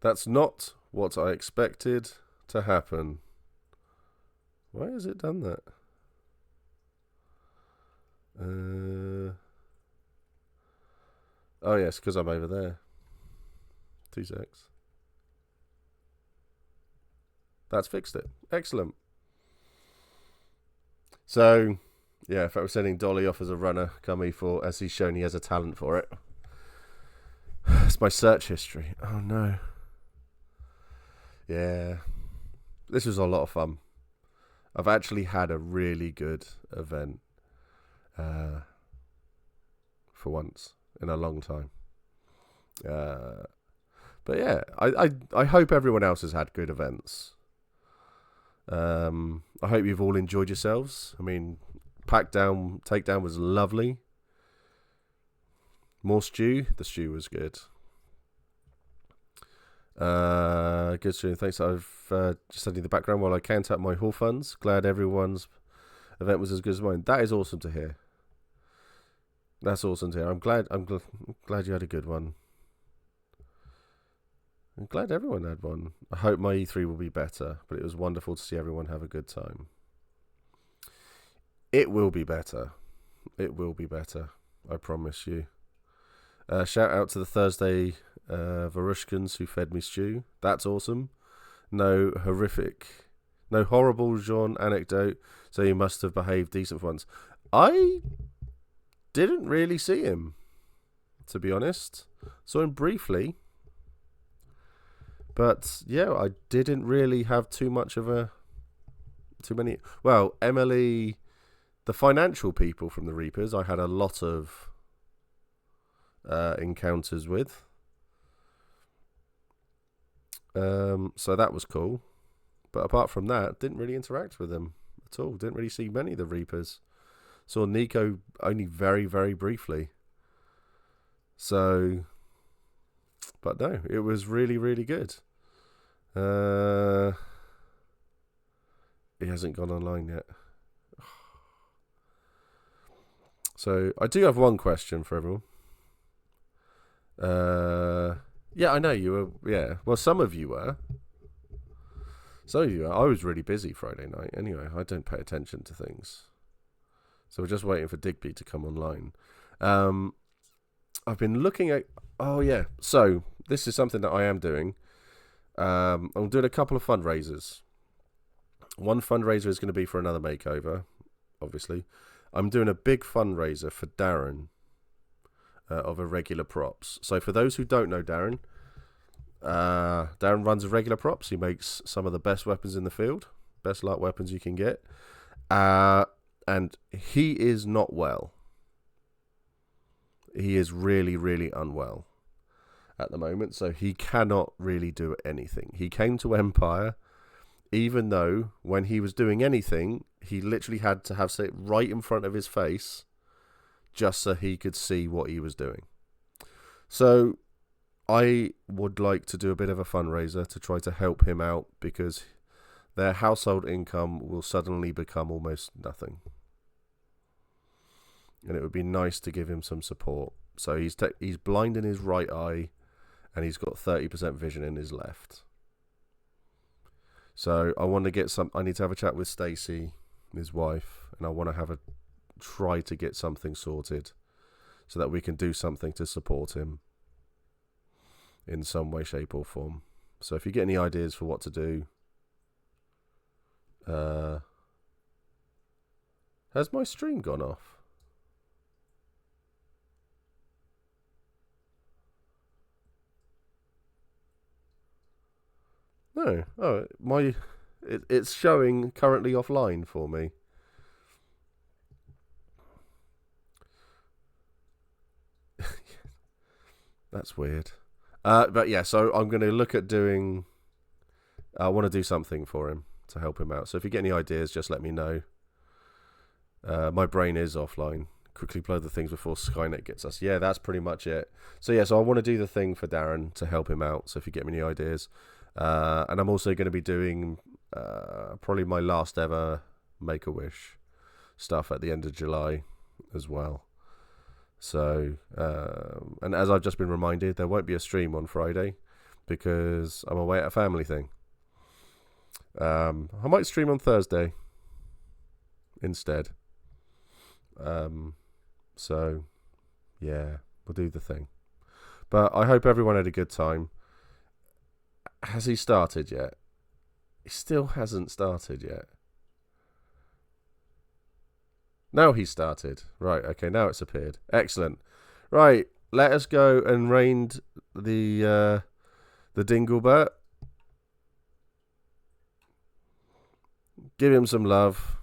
That's not what I expected to happen. Why has it done that? Oh yes, because I'm over there. 2 secs. That's fixed it. Excellent. So, yeah, if I was sending Dolly off as a runner, Cummy, for as he's shown he has a talent for it. It's my search history. Oh no. Yeah. This was a lot of fun. I've actually had a really good event. For once in a long time. But yeah, I hope everyone else has had good events. I hope you've all enjoyed yourselves. I mean, Takedown was lovely. More stew. The stew was good. Good stream. Thanks. I've just studied the background while I count out my haul funds. Glad everyone's event was as good as mine. That is awesome to hear. That's awesome to hear. I'm glad you had a good one. I'm glad everyone had one. I hope my E3 will be better, but it was wonderful to see everyone have a good time. It will be better. It will be better. I promise you. Shout out to the Thursday Varushkins who fed me stew. That's awesome. No horrible Jean anecdote, so you must have behaved decent for once. I didn't really see him, to be honest. Saw him briefly. But yeah, I didn't really have too many. Well, Emily, the financial people from the Reapers, I had a lot of encounters with. So that was cool. But apart from that, didn't really interact with them at all. Didn't really see many of the Reapers. Saw Nico only very, very briefly. So, but no, it was really, really good. He hasn't gone online yet. So I do have one question for everyone. Yeah, I know you were. Yeah, well, some of you were. Some of you were. I was really busy Friday night. Anyway, I don't pay attention to things. So we're just waiting for Digby to come online. I've been looking at... Oh, yeah. So this is something that I am doing. I'm doing a couple of fundraisers. One fundraiser is going to be for another makeover, obviously. I'm doing a big fundraiser for Darren of Irregular Props. So for those who don't know Darren, Darren runs Irregular Props. He makes some of the best weapons in the field. Best LARP weapons you can get. And he is not well. He is really, really unwell at the moment. So he cannot really do anything. He came to Empire, even though when he was doing anything, he literally had to have it right in front of his face just so he could see what he was doing. So I would like to do a bit of a fundraiser to try to help him out because their household income will suddenly become almost nothing. And it would be nice to give him some support. So he's blind in his right eye and he's got 30% vision in his left. So I want to get I need to have a chat with Stacey, his wife, and I want to try to get something sorted so that we can do something to support him in some way, shape or form. So if you get any ideas for what to do, has my stream gone off? No. Oh, it's showing currently offline for me. That's weird. But yeah, so I'm going to look at doing... I want to do something for him to help him out. So if you get any ideas, just let me know. My brain is offline. Quickly blow the things before Skynet gets us. Yeah, that's pretty much it. So yeah, so I want to do the thing for Darren to help him out. So if you get me any ideas... and I'm also going to be doing probably my last ever Make-A-Wish stuff at the end of July as well. So, and as I've just been reminded, there won't be a stream on Friday because I'm away at a family thing. I might stream on Thursday instead. So, yeah, we'll do the thing. But I hope everyone had a good time. Has he started yet? He still hasn't started yet. Now he's started. Right, okay, now it's appeared. Excellent. Right, let us go and raid the Dinglebert. Give him some love.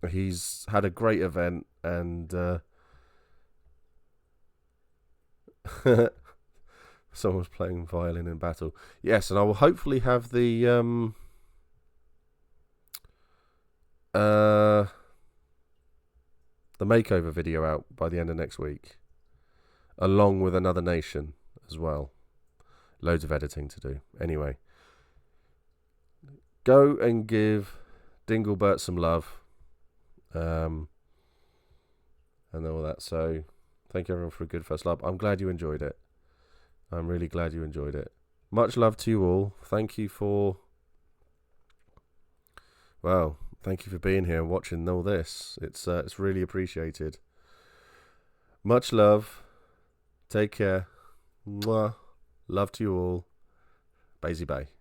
He's had a great event, and someone's playing violin in battle. Yes, and I will hopefully have the makeover video out by the end of next week, along with another nation as well. Loads of editing to do. Anyway, go and give Dinglebert some love, and all that. So, thank you everyone for a good first lap. I'm glad you enjoyed it. I'm really glad you enjoyed it. Much love to you all. Thank you for being here and watching all this. It's really appreciated. Much love. Take care. Mwah. Love to you all. Basie Bay.